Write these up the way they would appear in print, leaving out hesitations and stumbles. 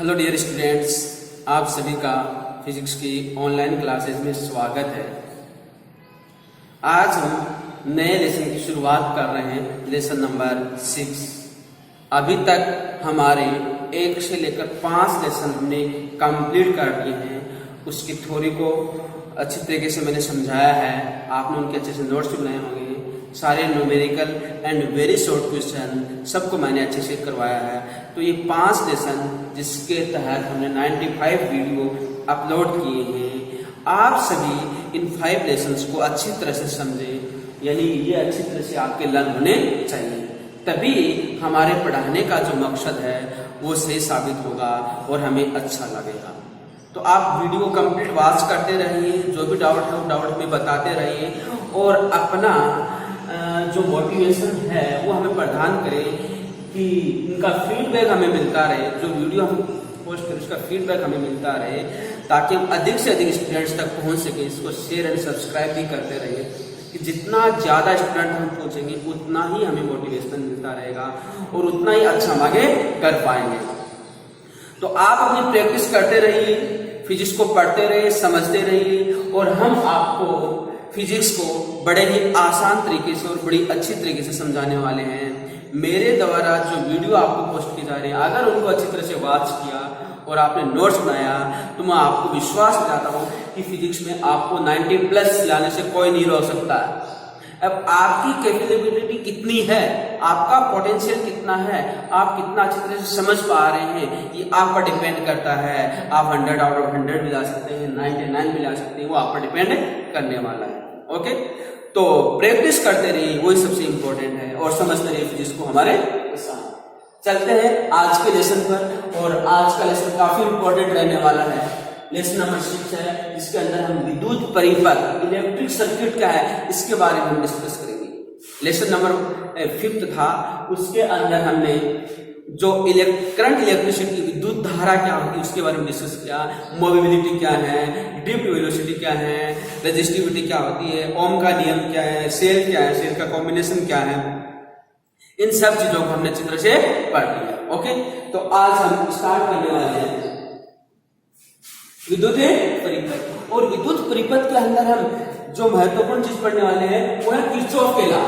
Hello dear students, आप सभी का फिजिक्स की ऑनलाइन क्लासेस में स्वागत है। आज हम नए लेसन की शुरुआत कर रहे हैं, लेसन नंबर 6। अभी तक हमारे 1 से लेकर 5 लेसन हमने कंप्लीट कर दिए हैं। उसकी थ्योरी को अच्छी तरीके से मैंने समझाया है, आपने उनके अच्छे से नोट्स भी बनाए होंगे। सारे numerical and very short question सबको मैंने अच्छे से करवाया है। तो ये 5 लेसन जिसके तहत हमने 95 वीडियो अपलोड किए हैं, आप सभी इन 5 लेसन्स को अच्छी तरह से समझें, यानी ये अच्छी तरह से आपके लर्न होने चाहिए, तभी हमारे पढ़ाने का जो मकसद है वो सही साबित होगा और हमें अच्छा लगेगा। तो आप वीडियो कंप्लीट वॉच करते रहिए, जो भी डाउट है वो डाउट में बताते रहिए और अपना जो मोटिवेशन है वो हमें प्रदान करें कि इनका फीडबैक हमें मिलता रहे, जो वीडियो हम पोस्ट करें उसका फीडबैक हमें मिलता रहे, ताकि हम अधिक से अधिक स्टूडेंट्स तक पहुंच सके। इसको शेयर एंड सब्सक्राइब भी करते रहिए कि जितना ज़्यादा स्टूडेंट हम पहुंचेंगे उतना ही हमें मोटिवेशन मिलता रहेगा और उतना ही अच्छा हम आगे कर पाएंगे। तो आप अपनी प्रैक्टिस करते रहिए, फिजिक्स को पढ़ते रहिए, समझते रहिए और हम आपको फिजिक्स को बड़े ही आसान तरीके से और बड़ी अच्छी तरीके से समझाने वाले हैं। मेरे द्वारा जो वीडियो आपको पोस्ट की जा रही है, अगर उनको अच्छी तरह से वॉच किया और आपने नोट्स बनाया तो मैं आपको विश्वास दिलाता हूँ कि फिजिक्स में आपको 90+ लाने से कोई नहीं रोक सकता। अब आपकी कैपेबिलिटी कितनी है, आपका पोटेंशियल कितना है, आप कितना अच्छी तरह से समझ पा रहे हैं, ये आप पर डिपेंड करता है। आप 100 आउट ऑफ 100 भी ला सकते हैं, 99 भी ला सकते हैं, वो आप पर डिपेंड करने वाला है। ओके, तो प्रैक्टिस करते रहिए, वही सबसे इंपॉर्टेंट है, और समझते रहिए फिजिक्स को हमारे साथ। चलते हैं आज के लेसन पर, और आज का लेसन काफी इंपॉर्टेंट रहने वाला है। लेसन नंबर 6 है, जिसके अंदर हम विद्युत परिपथ इलेक्ट्रिक सर्किट क्या है इसके बारे में हम डिस्कस करेंगे। लेसन नंबर 5 था, उसके अंदर हमने जो करंट इलेक्ट्रिसिटी विद्युत धारा क्या होती है उसके बारे में डिस्कस किया। मोबिलिटी क्या है, ड्रिफ्ट वेलोसिटी क्या है, रेजिस्टिविटी क्या होती है, ओम का नियम क्या है, सेल क्या है, सेल का कॉम्बिनेशन क्या है, इन सब चीजों को हमने अच्छी तरह से पढ़ लिया। ओके, तो आज हम स्टार्ट करने वाले हैं विद्युत परिपथ। और विद्युत परिपथ के अंदर हम जो महत्वपूर्ण चीज पढ़ने वाले हैं वो है किरचॉफ के लॉ।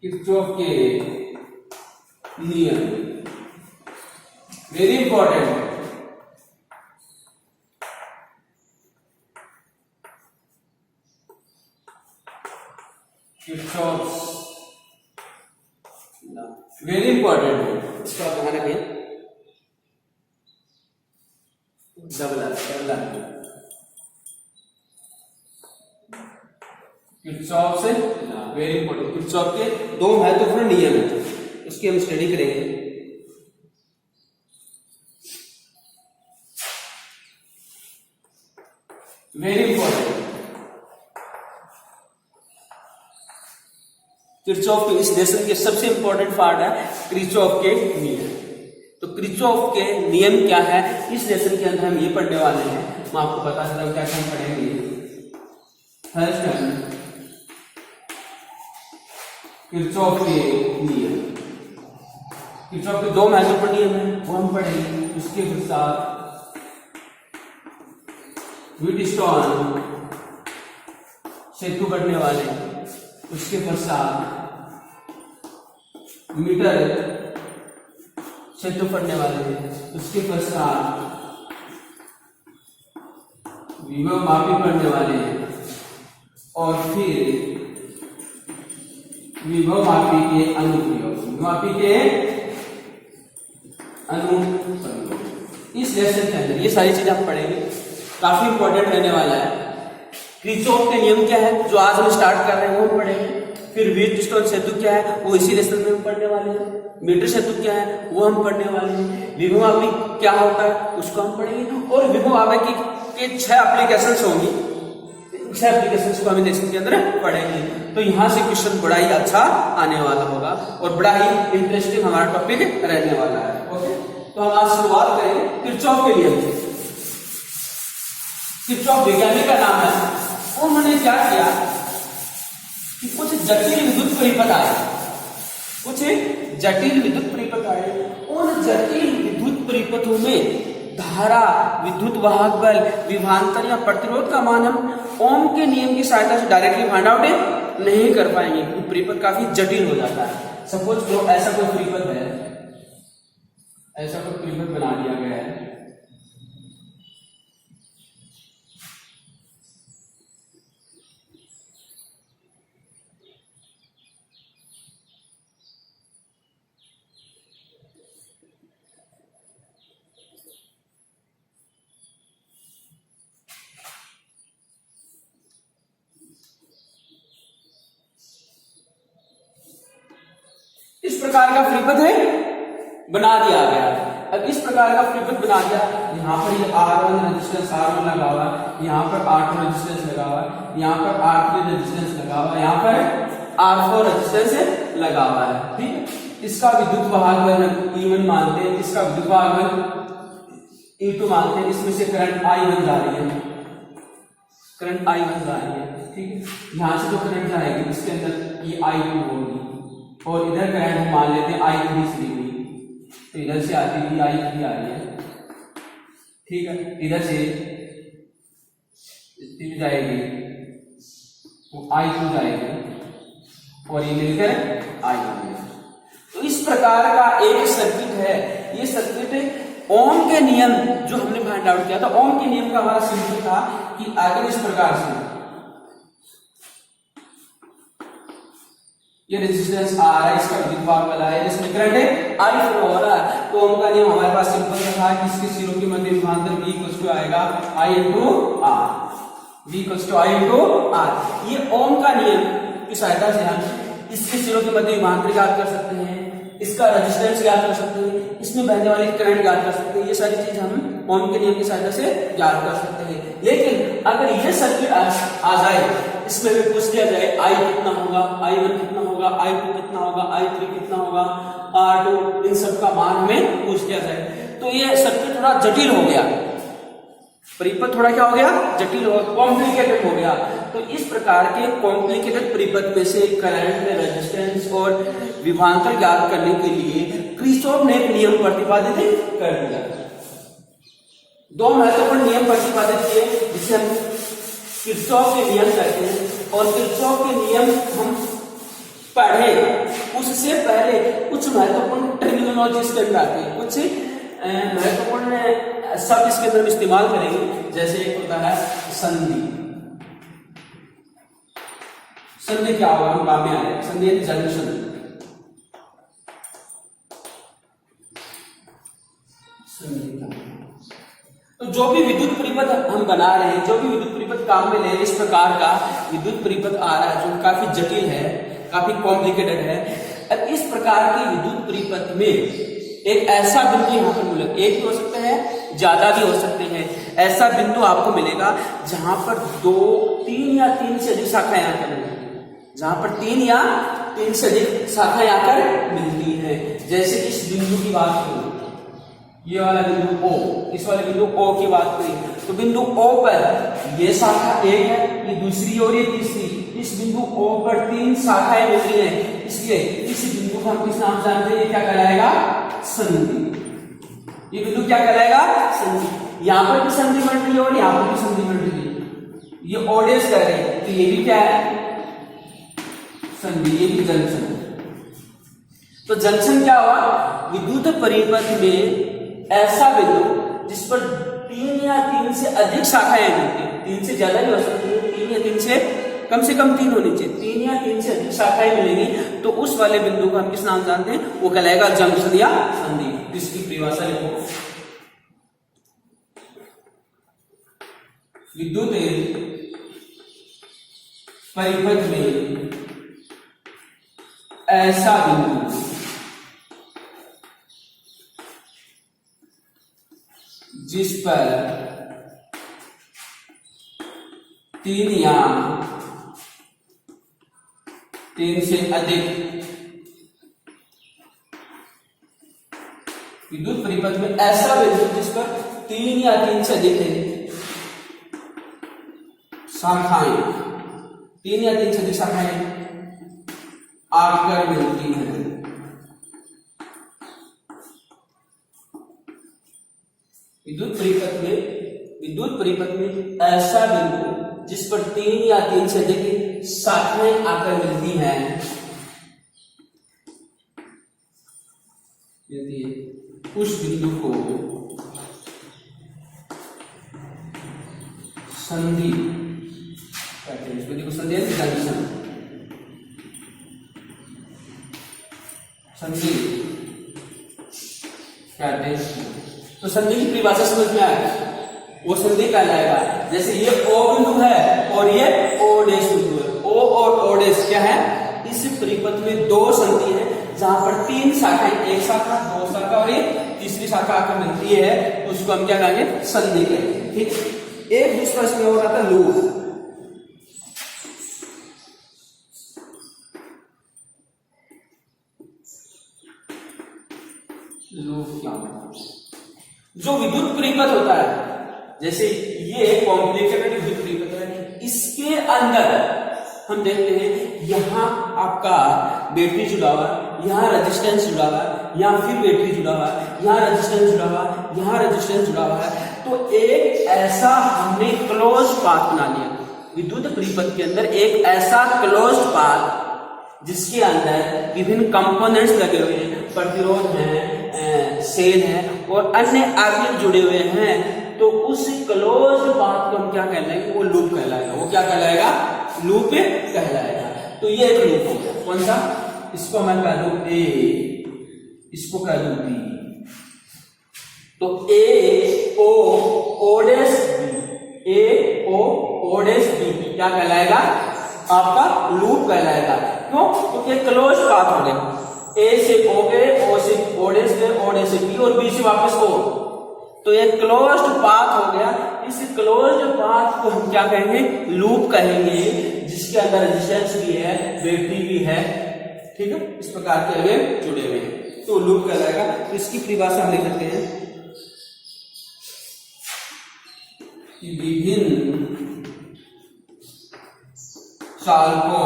किरचॉफ के नियम very important. Kirchhoff very important है, इसका ध्यान रखें। किरचॉफ से वेरी इंपॉर्टेंट, किरचॉफ के 2 महत्वपूर्ण नियम है, उसकी हम स्टडी करेंगे। वेरी इंपॉर्टेंट किरचॉफ के इस लेसन के सबसे इंपॉर्टेंट पार्ट है किरचॉफ के नियम। तो किरचॉफ के नियम क्या है इस लेसन के अंदर हम ये पढ़ने वाले हैं। मैं आपको बता देता हूं क्या क्या हम पढ़ेंगे। फर्स्ट है किरचॉफ के नियम। किरचॉफ के 2 महत्वपूर्ण नियम हैं, वो हम पढ़ेंगे। उसके साथ व्हीटस्टोन सेतु बढ़ने वाले, उसके पश्चात मीटर सेतु पढ़ने वाले हैं, उसके पश्चात विभव मापी पढ़ने वाले हैं, और फिर विभव मापी के अनुप्रयोग, मापी के अनुप्रयोग। इस लेसन के अंदर ये सारी चीजें आप पढ़ेंगे, काफी इंपॉर्टेंट रहने वाला है। किरचॉफ के नियम क्या है जो आज हम स्टार्ट कर रहे हैं वो हम पढ़ेंगे। फिर व्हीटस्टोन सेतु क्या है वो इसी लेसन में हम पढ़ने वाले हैं। मीटर सेतु क्या है वो हम पढ़ने वाले हैं। विभव मापी क्या होता है उसको हम पढ़ेंगे, और विभव मापी के 6 एप्लीकेशंस होंगी। 6 एप्लीकेशंस को हम लेसन के अंदर पढ़ेंगे। तो यहाँ से क्वेश्चन बड़ा ही अच्छा आने वाला होगा और बड़ा ही इंटरेस्टिंग हमारा टॉपिक रहने वाला है। ओके, तो हम आज शुरुआत करेंगे किरचॉफ के नियम से। किरचॉफ वैज्ञानिक का नाम है, उन्होंने क्या किया कि कुछ जटिल विद्युत परिपथ आए, कुछ जटिल विद्युत परिपथ आए। उन जटिल विद्युत परिपथों में धारा, विद्युत वाहक बल, विभवांतर या प्रतिरोध का मान हम ओम के नियम की सहायता से डायरेक्टली फाइंड आउट नहीं कर पाएंगे, क्योंकि परिपथ काफी जटिल हो जाता है। सपोज को ऐसा कोई परिपथ है, ऐसा कोई परिपथ बना दिया गया है, इस प्रकार का परिपथ है बना दिया गया। अब इस प्रकार का परिपथ बना दिया, यहाँ पर ये R1 रेजिस्टेंस R1 लगा हुआ, यहाँ पर R2 रेजिस्टेंस लगा हुआ, यहाँ पर R3 रेजिस्टेंस लगा हुआ, यहाँ पर R4 रेजिस्टेंस लगा हुआ है। ठीक है, इसका विद्युत वाहक बल E1 मानते हैं, इसका विद्युत वाहक बल E2 मानते हैं। इसमें से करंट I1 जा रही है, करंट I1 जा रही है। ठीक है, यहाँ से जो करंट जाएगी इसके अंदर ये I2 होगी, और इधर करंट हम मान लेते हैं I3 से ली, तो इधर से आती थी I3 आ रही है। ठीक है, इधर से जाएगी वो I2 जाएगी, और ये मिलकर I1। तो इस प्रकार का एक सर्किट है। ये सर्किट ओम के नियम जो हमने फाइंड आउट किया था, ओम के नियम का हमारा सिंपल था कि अगर इस प्रकार से ये रेजिस्टेंस आ रहा है, इसका विद्युत वाहक बल है, इसमें करंट है I फ्लो हो रहा है, तो ओम का नियम हमारे पास सिंपल था कि इसके सिरों के मध्य विभवांतर V इक्वल टू आएगा I into R, V equal to I into R। ये ओम का नियम की सहायता से हम इसके सिरों के मध्य विभवांतर ज्ञात कर सकते हैं, इसका रेजिस्टेंस ज्ञात कर सकते हैं, इसमें बहने वाली करंट ज्ञात कर सकते हैं। ये सारी चीज हम ओम के नियम की सहायता से ज्ञात कर सकते हैं। लेकिन अगर ये सर्किट आ जाए, इसमें हमें पूछ लिया जाए I कितना होगा, I1 कितना होगा, I2 कितना होगा, I3 कितना होगा, R2, इन सब का मान हमें पूछ लिया जाए, तो ये सर्किट थोड़ा जटिल हो गया, परिपथ थोड़ा क्या हो गया, जटिल हो, कॉम्प्लिकेटेड हो गया। तो इस प्रकार के कॉम्प्लिकेटेड परिपथ में से करंट, रेजिस्टेंस और विभवांतर ज्ञात करने के लिए किरचॉफ ने एक नियम प्रतिपादित कर दिया। दो महत्वपूर्ण नियम प्रतिपादित किए जिसे हम किरचॉफ के नियम कहते हैं, और किरचॉफ के नियम हम पढ़े उससे पहले कुछ महत्वपूर्ण टर्मिनोलॉजी इसके अंदर आती है, कुछ महत्वपूर्ण शब्द इसके अंदर इस्तेमाल करेंगे। जैसे एक होता है संधि। संधि क्या होगा, हम काम में आ रहे, संधि जंक्शन। तो जो भी विद्युत परिपथ हम बना रहे हैं, जो भी विद्युत परिपथ काम में ले रहे हैं, इस प्रकार का विद्युत परिपथ आ रहा है जो काफी जटिल है, काफी कॉम्प्लिकेटेड है। अब इस प्रकार के विद्युत परिपथ में एक ऐसा बिंदु यहाँ पर मिलेगा, एक भी हो सकता है, ज्यादा भी हो सकते हैं, ऐसा बिंदु आपको मिलेगा जहां पर 2, 3 या 3 से अधिक शाखाएं आकर मिलेंगी, जहां पर 3 या 3 से अधिक शाखाएं आकर मिलती है। जैसे इस बिंदु की बात करूं, ये वाला बिंदु O, इस वाले बिंदु O की बात करें तो बिंदु O पर ये शाखा एक है, ये दूसरी और ये तीसरी, इस बिंदु O पर 3 शाखाएं मिल रही हैं, इसलिए इस बिंदु को हम किस नाम से जानते हैं, ये क्या कहलाएगा, संधि। ये बिंदु क्या कहलाएगा, संधि। यहाँ पर भी संधि बन रही है और यहाँ पर भी संधि बन रही है, ये ओडेस कह रहे हैं, तो ये भी क्या है, संधि, ये भी जंक्शन। तो जंक्शन क्या हुआ, विद्युत परिपथ में ऐसा बिंदु जिस पर 3 या 3 से अधिक शाखाएं मिलती हैं, 3 से ज्यादा भी हो सकती है, 3 या 3 से कम 3 होनी चाहिए, 3 या 3 से अधिक शाखाएं मिलेंगी, तो उस वाले बिंदु को हम किस नाम जानते हैं, वो कहलाएगा जंक्शन या संधि। इसकी परिभाषा लिखो, विद्युत परिपथ में ऐसा बिंदु जिस पर 3 या 3 से अधिक विद्युत परिपथ में ऐसा बिंदु जिस पर 3 या 3 से अधिक शाखाएं, 3 या 3 से अधिक शाखाएं आकर मिलती हैं, परिपथ में ऐसा बिंदु जिस पर 3 या 3 से अधिक शाखाएं आकर मिलती हैं, उस बिंदु को संधि कहते हैं। इसको देखो, संधि जंक्शन, संधि कहते हैं। तो संधि की परिभाषा समझ में आएगी, वो संधि कहलाएगा। जैसे ये O बिंदु है और ये O डैश बिंदु है। O और O डैश क्या है? इस परिपथ में दो संधि है जहां पर 3 शाखाएं, एक शाखा, 2 शाखा और एक तीसरी शाखा आकर मिलती है, तो उसको हम क्या कहेंगे? संधि कहेंगे। ठीक है। एक दूसरा इसमें और आता है लूप। लूप क्या होता है? जो विद्युत परिपथ होता है, जैसे ये कॉम्प्लिकेटेड विद्युत परिपथ है, इसके अंदर हम देखते हैं यहां आपका बैटरी जुड़ा हुआ, यहां रेजिस्टेंस जुड़ा हुआ, यहां फिर बैटरी जुड़ा हुआ, यहां रेजिस्टेंस जुड़ा हुआ, यहां रेजिस्टेंस जुड़ा हुआ है। तो एक ऐसा हमने क्लोज पाथ बना लिया विद्युत परिपथ के अंदर, एक ऐसा क्लोज पाथ जिसके अंदर विभिन्न कंपोनेंट्स लगे हुए हैं, प्रतिरोध है, सेल है और अन्य अवयव जुड़े हुए हैं। तो उस क्लोज पाथ को हम क्या कहलाएंगे? वो लूप कहलाएगा। वो क्या कहलाएगा? लूप कहलाएगा। तो ये एक लूप हो गया। कौन सा? इसको मैं कह दूं ए, इसको कह दूं बी। तो ए ओ ओ डैश बी, ए ओ ओ डैश बी क्या कहलाएगा? आपका लूप कहलाएगा। क्यों? क्योंकि क्लोज पाथ हो गया। ए से ओ गए, ओ से ओ डैश गए, ओ डैश से बी और बी से वापस ओ, तो ये क्लोज्ड पाथ हो गया। इस क्लोज्ड पाथ को हम क्या कहेंगे? लूप कहेंगे, जिसके अंदर रेजिस्टेंस भी है, बैटरी भी है। ठीक है, इस प्रकार के अवयव जुड़े हुए हैं, तो लूप कहलाएगा। तो इसकी परिभाषा हम लिख सकते हैं कि विभिन्न चालकों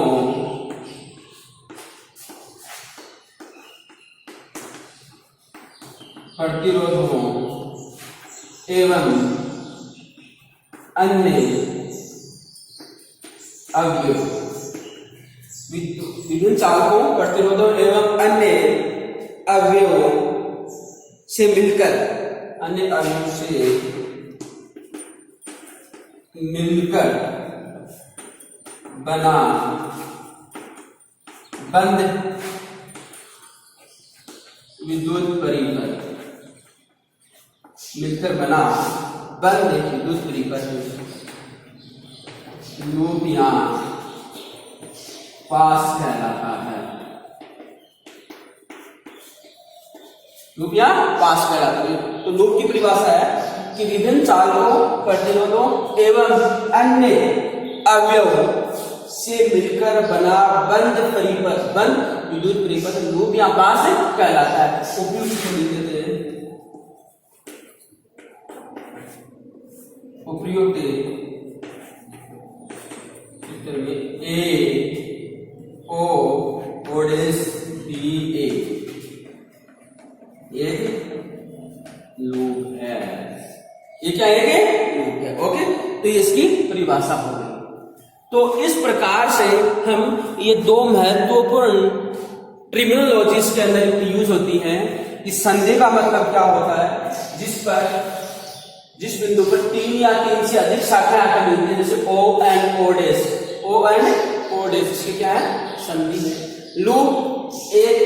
प्रतिरोधों एवं अन्य अवयव, विभिन्न चालकों, प्रतिरोधों एवं अन्य अवयवों से मिलकर, अन्य अवयवों से मिलकर बना बंद विद्युत परिपथ, मिलकर बना बंद विद्युत परिपथ लूप या पास कहलाता है। लूप या पास कहलाता है। तो लूप की परिभाषा है कि विभिन्न चालकों, प्रतिरोधों एवं अन्य अवयव से मिलकर बना बंद परिपथ, बंद विद्युत परिपथ लूप या पास कहलाता है। उपयुक्त चित्र में A O O dash B A loop है। ये क्या है? लूप है। ओके, तो ये इसकी परिभाषा हो गई। तो इस प्रकार से हम ये दो महत्वपूर्ण टर्मिनोलॉजीज के अंदर यूज होती हैं कि संधि का मतलब क्या होता है? जिस बिंदु पर 3 या 3 से अधिक शाखाएं आकर मिलती है, जैसे O and O dash, O and O dash, इसकी क्या है? संधि है। लूप एक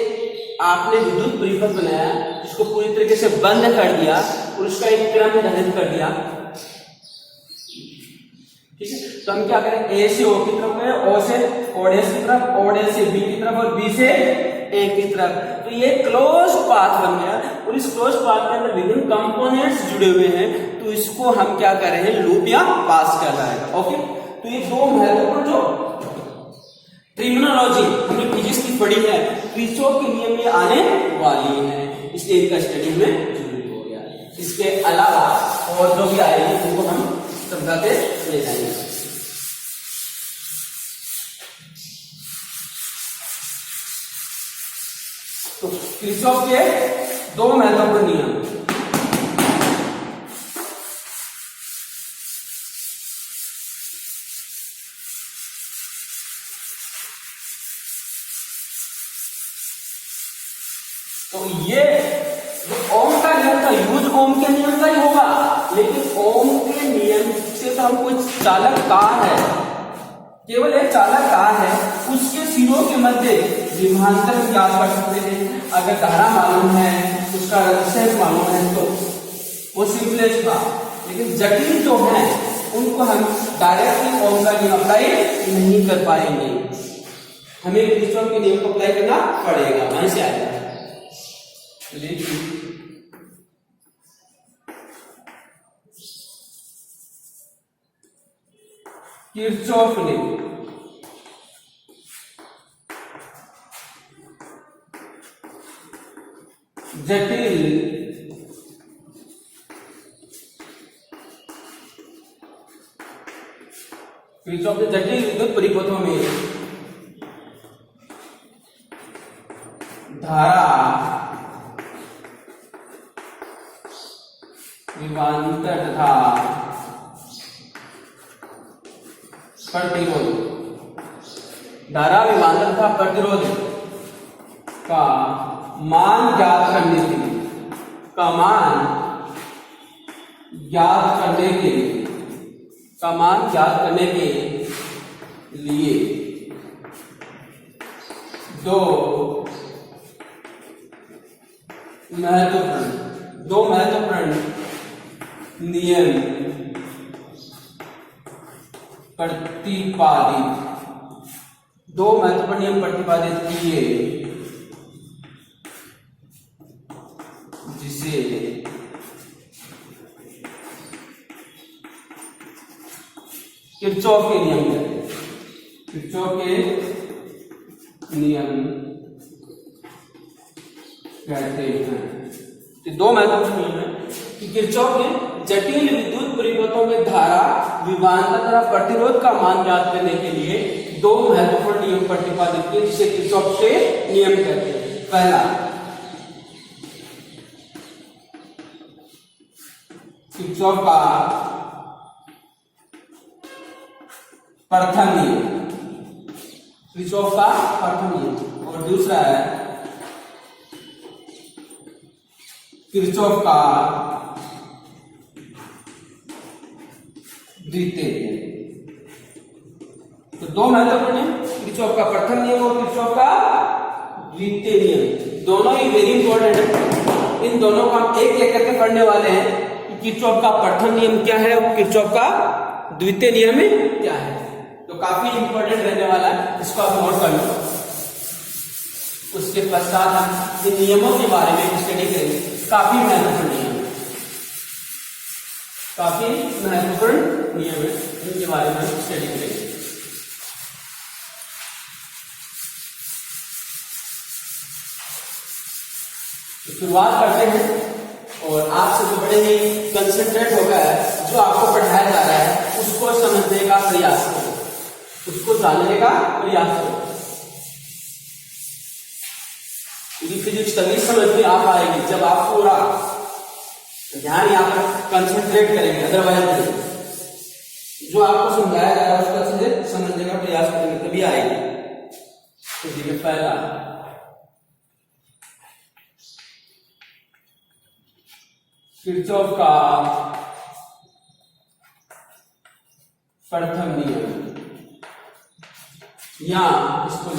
आपने विद्युत परिपथ बनाया जिसको पूरी तरीके से बंद कर दिया और उसका एक क्रम निर्धारित कर दिया। ठीक है, तो हम क्या करें? ए से O की तरफ है, O से O डैश की तरफ, O डैश से B की तरफ और B से A की तरफ। तो ये क्लोज पाथ बन गया और इस क्लोज पाथ के अंदर विभिन्न कंपोनेंट्स जुड़े हुए हैं, तो इसको हम क्या कर रहे हैं? लूप या पास कहलाएगा। ओके, तो ये दो महत्वपूर्ण जो टर्मिनोलॉजी हमने फिजिक्स की पढ़ी है, किरचॉफ के नियम में आने वाली है, इसलिए इनका स्टडी में जरूरी हो गया। इसके अलावा और जो भी आएगी उनको हम समझाते ले जाएंगे। तो किरचॉफ के दो महत्वपूर्ण नियम, तो ये ओम का नियम का यूज ओम के नियम का ही होगा, लेकिन ओम के नियम से तो हम कुछ चालक कार है, केवल एक चालक कार है, उसके सिरों के मध्य विभवांतर ज्ञात कर सकते हैं। अगर धारा मालूम है, उसका रक्षक मालूम है तो वो सिंपलेस्ट था, लेकिन जटिल जो है उनको हम डायरेक्टली ओम का नियम अप्लाई नहीं कर पाएंगे, हमें किरचॉफ के नियम को अप्लाई करना पड़ेगा। वहीं से आएगा किरचॉफ नियम। जटिल किरचॉफ के जटिल विद्युत परिपथों में धारा विभवांतर तथा प्रतिरोध, धारा विभवांतर तथा प्रतिरोध का मान ज्ञात करने के लिए, का मान ज्ञात करने के लिए, का मान ज्ञात करने के लिए दो महत्वपूर्ण नियम प्रतिपादित, दो महत्वपूर्ण नियम प्रतिपादित किए, जिसे किरचॉफ के नियम कहते हैं। किरचॉफ के नियम कहते हैं। तो दो महत्वपूर्ण नियम है कि किरचॉफ ने जटिल विद्युत परिपथों में धारा विभवांतर तथा प्रतिरोध का मान ज्ञात करने के लिए दो महत्वपूर्ण नियम प्रतिपादित किए, जिसे किरचॉफ के नियम कहते हैं। पहला, किरचॉफ का प्रथम नियम, किरचॉफ का प्रथम नियम, और दूसरा है किरचॉफ का द्वितीय नियम। तो दो महत्वपूर्ण नियम, किरचॉफ का प्रथम नियम और किरचॉफ का द्वितीय नियम, दोनों ही वेरी इंपॉर्टेंट है। इन दोनों को हम एक एक करके पढ़ने वाले हैं कि किरचॉफ का प्रथम नियम क्या है और किरचॉफ का द्वितीय नियम क्या है। तो काफी इंपॉर्टेंट रहने वाला है, इसको आप नोट कर लो। उसके पश्चात हम इन नियमों के बारे में स्टडी करेंगे। काफी महत्वपूर्ण नियम है, काफी महत्वपूर्ण नियम है, इनके बारे में हम स्टडी करेंगे। तो शुरुआत करते हैं, और आपसे जो बड़े ही कंसंट्रेट होगा है, जो आपको पढ़ाया जा रहा है उसको समझने का प्रयास करो, उसको जानने का प्रयास करो। फिजिक्स तभी समझ में आ पाएगी जब आप पूरा ध्यान यहाँ पर कंसंट्रेट करेंगे, अदरवाइज जो आपको समझाया जा रहा है उसको अच्छे से समझने का प्रयास करेंगे, तभी आएगी। तो देखिए, पहला किरचॉफ का प्रथम नियम, या इसको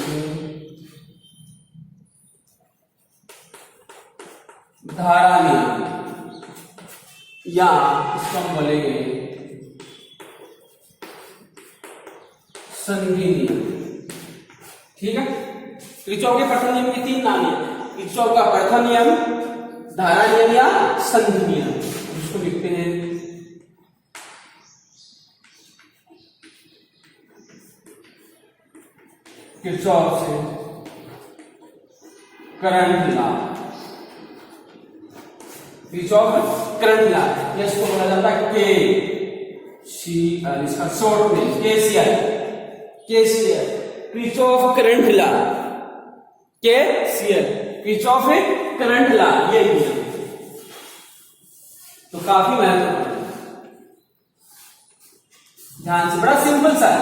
धारा नियम, या इसको हम बोलेंगे संधि नियम। ठीक है, किरचॉफ के प्रथम नियम के तीन नाम है। किरचॉफ का प्रथम नियम, धारा नियम या संधि नियम। इसको लिखते हैं किरचॉफ से current law, Kirchhoff current law, इसको बोला जाता है केसीएल, इसका short name KCL, KCL Kirchhoff current law, KCL Kirchhoff current law, ये नियम तो काफी महत्वपूर्ण, ध्यान से, बड़ा सिंपल सा है,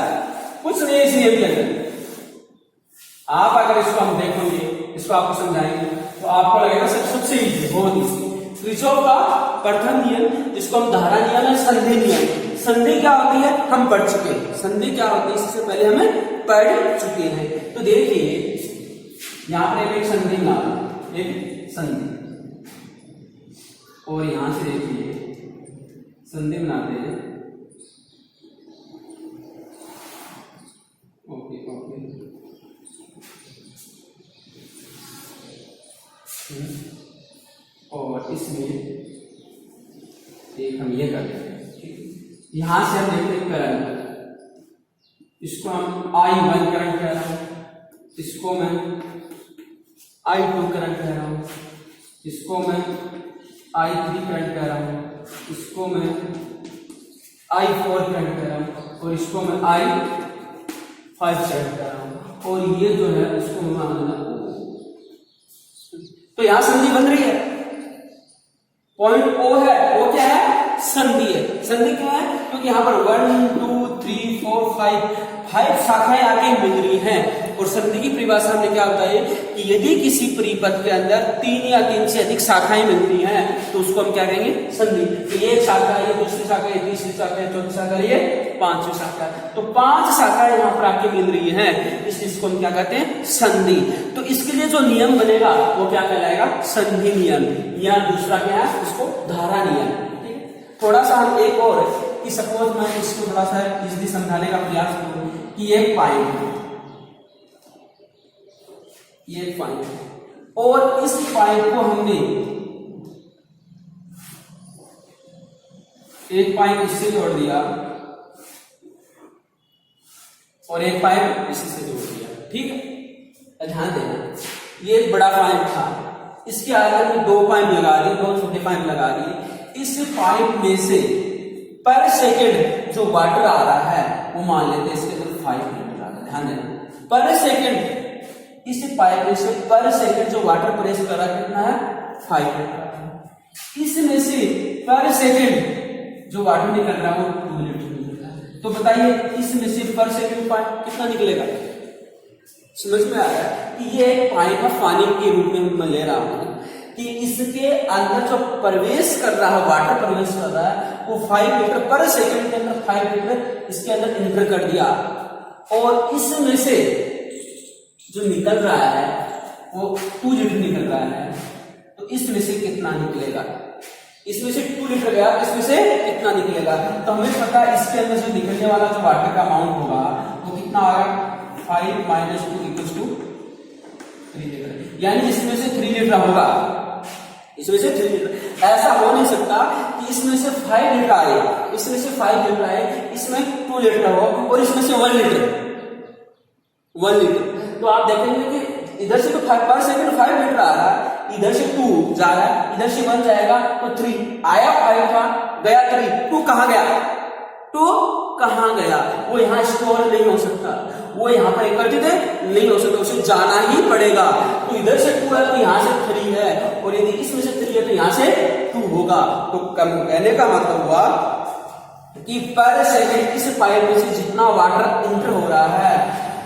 कुछ नहीं इस नियम के अंदर। आप अगर इसको हम देखेंगे, इसको आपको समझाएंगे तो आपको लगेगा सबसे इजी, बहुत इजी। किरचॉफ का प्रथम नियम जिसको हम धारा नियम है, संधि नियम। संधि क्या होती है हम पढ़ चुके हैं, संधि क्या होती है इससे पहले हमें पढ़ चुके हैं। तो देखिए यहाँ पर एक संधि बना, एक संधि, और यहां से देखिए संधि बनाते हैं। ओके ओके, और इसमें एक हम ये करते हैं, यहां से हम देखते हैं करंट, इसको हम I1 करंट कह रहा हूं, इसको मैं I2 करंट कह रहा हूं, इसको मैं I3 करंट कह रहा हूं, इसको मैं I4 करंट कह रहा हूं, और इसको मैं I5 करंट कह रहा हूं, और ये जो है इसको मैं मान लेना। तो यहां संधि बन रही है, पॉइंट O है, वो क्या है संधि है। संधि क्या है क्योंकि यहाँ पर 1 2 3 4 5 शाखाएं आगे मिल रही हैं। और संधि की परिभाषा में क्या होता है कि यदि किसी परिपथ के अंदर 3 या 3 से अधिक शाखाएं मिल रही हैं तो उसको हम क्या कहेंगे संधि। तो ये एक शाखा है, ये दूसरी शाखा है, तीसरी शाखा है, चौथी शाखा है, ये पांचवी शाखा है। तो 5 शाखाएं यहाँ पर आके मिल रही हैं, इस चीज को हम क्या कहते हैं संधि। तो इसके लिए जो नियम बनेगा वो क्या कहलाएगा संधि नियम, या दूसरा क्या है इसको धारा नियम। थोड़ा सा हम एक और कि सपोज मैं इसको थोड़ा सा इजीली समझाने का प्रयास करूं कि ये पाइप है, ये पाइप है, और इस पाइप को हमने एक पाइप इससे जोड़ दिया और एक पाइप इसी से जोड़ दिया, ठीक है। ध्यान देना, ये एक बड़ा पाइप था, इसके आगे में 2 पाइप लगा दिए, 2 छोटे पाइप लगा दिए। इस पाइप में से पर सेकंड जो वाटर आ रहा है वो मान लेते हैं इसके अंदर 5 लीटर आ रहा है। ध्यान देना, पर सेकंड इस पाइप में से पर सेकंड जो वाटर प्रेस कर रहा है कितना है 5 लीटर। इसमें से पर सेकंड जो वाटर निकल रहा है वो 2 लीटर निकल रहा है। तो बताइए इसमें से पर सेकंड कितना निकलेगा। समझ में आ रहा है कि ये एक पाइप पानी के रूप में मैं ले रहा हूं कि इसके अंदर जो प्रवेश कर रहा है वाटर प्रवेश कर रहा है वो 5 लीटर पर सेकंड के अंदर 5 लीटर इसके अंदर एंटर कर दिया, और इसमें से जो निकल रहा है वो 2 लीटर निकल रहा है। तो इसमें से कितना निकलेगा, इसमें से 2 लीटर गया, इसमें से कितना निकलेगा। तो हमें पता है इसके अंदर जो निकलने वाला जो वाटर का अमाउंट होगा वो कितना आएगा 5 - 2 = 3 लीटर, यानी इसमें से 3 लीटर होगा, इसमें से 3 लीटर। ऐसा हो नहीं सकता कि इसमें से 5 लीटर आए, इसमें से 5 लीटर आए, इसमें 2 लीटर हो और इसमें से 1 लीटर। तो आप देखेंगे कि इधर से तो 5 पर सेकंड 5 लीटर आ रहा है, इधर से 2 जा रहा है, इधर से 1 जाएगा तो 3 आया, 5 था गया 3, 2 कहां गया, 2 कहां गया, वो यहां स्टोर नहीं हो सकता, वो यहाँ पर एकत्रित नहीं हो सकता, उसे जाना ही पड़ेगा। तो इधर से 2 है तो यहाँ से 3 है, और यदि इसमें से 3 है तो यहाँ से 2 होगा। तो कहने का मतलब हुआ कि पर सेकंड इस पाइप में से जितना वाटर इंटर हो रहा है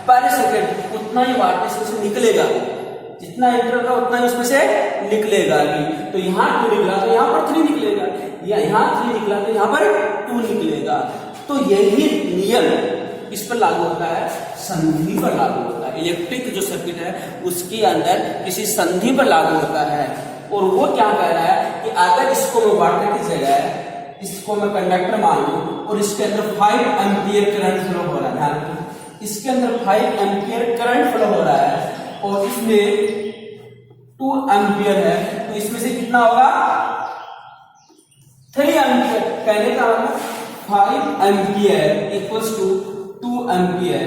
पर सेकंड उतना ही वाटर इसमें से निकलेगा, जितना इंटर होगा उतना ही उसमें से निकलेगा भी। तो यहाँ 2 निकला तो यहाँ पर 3 निकलेगा, या यहाँ 3 निकला तो यहाँ पर 2 निकलेगा। तो यही नियम इस पर लागू होता है, संधि पर लागू होता है। इलेक्ट्रिक जो सर्किट है उसके अंदर किसी संधि पर लागू होता है। और वो क्या कह रहा है कि अगर इसको मैं वाटर की जगह इसको मैं कंडक्टर मान लूं और इसके अंदर 5 एम्पियर करंट फ्लो हो रहा है, इसके अंदर 5 एम्पियर करंट फ्लो हो रहा है और इसमें 2 एम्पियर है, तो इसमें से कितना होगा 3 एम्पियर। कहने का मतलब 5 ampere equals to 2 ampere,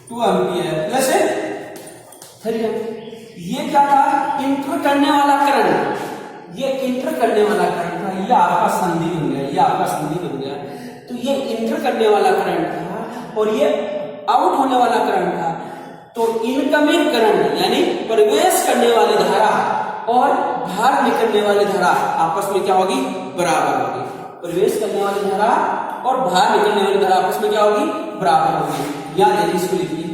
2 ampere plus 3 ampere. ये क्या था इंटर करने वाला करंट, ये इंटर करने वाला करंट था, ये आपका संधि बन गया, ये आपका संधि बन गया। तो ये इंटर करने वाला करंट था और ये आउट होने वाला करंट था। तो इनकमिंग करंट यानी प्रवेश करने वाली धारा और बाहर निकलने वाली धारा आपस में क्या होगी बराबर होगी। प्रवेश करने वाली धारा और बाहर निकलने वाली धारा आपस में क्या होगी बराबर होगी। याद है इसको लिखिए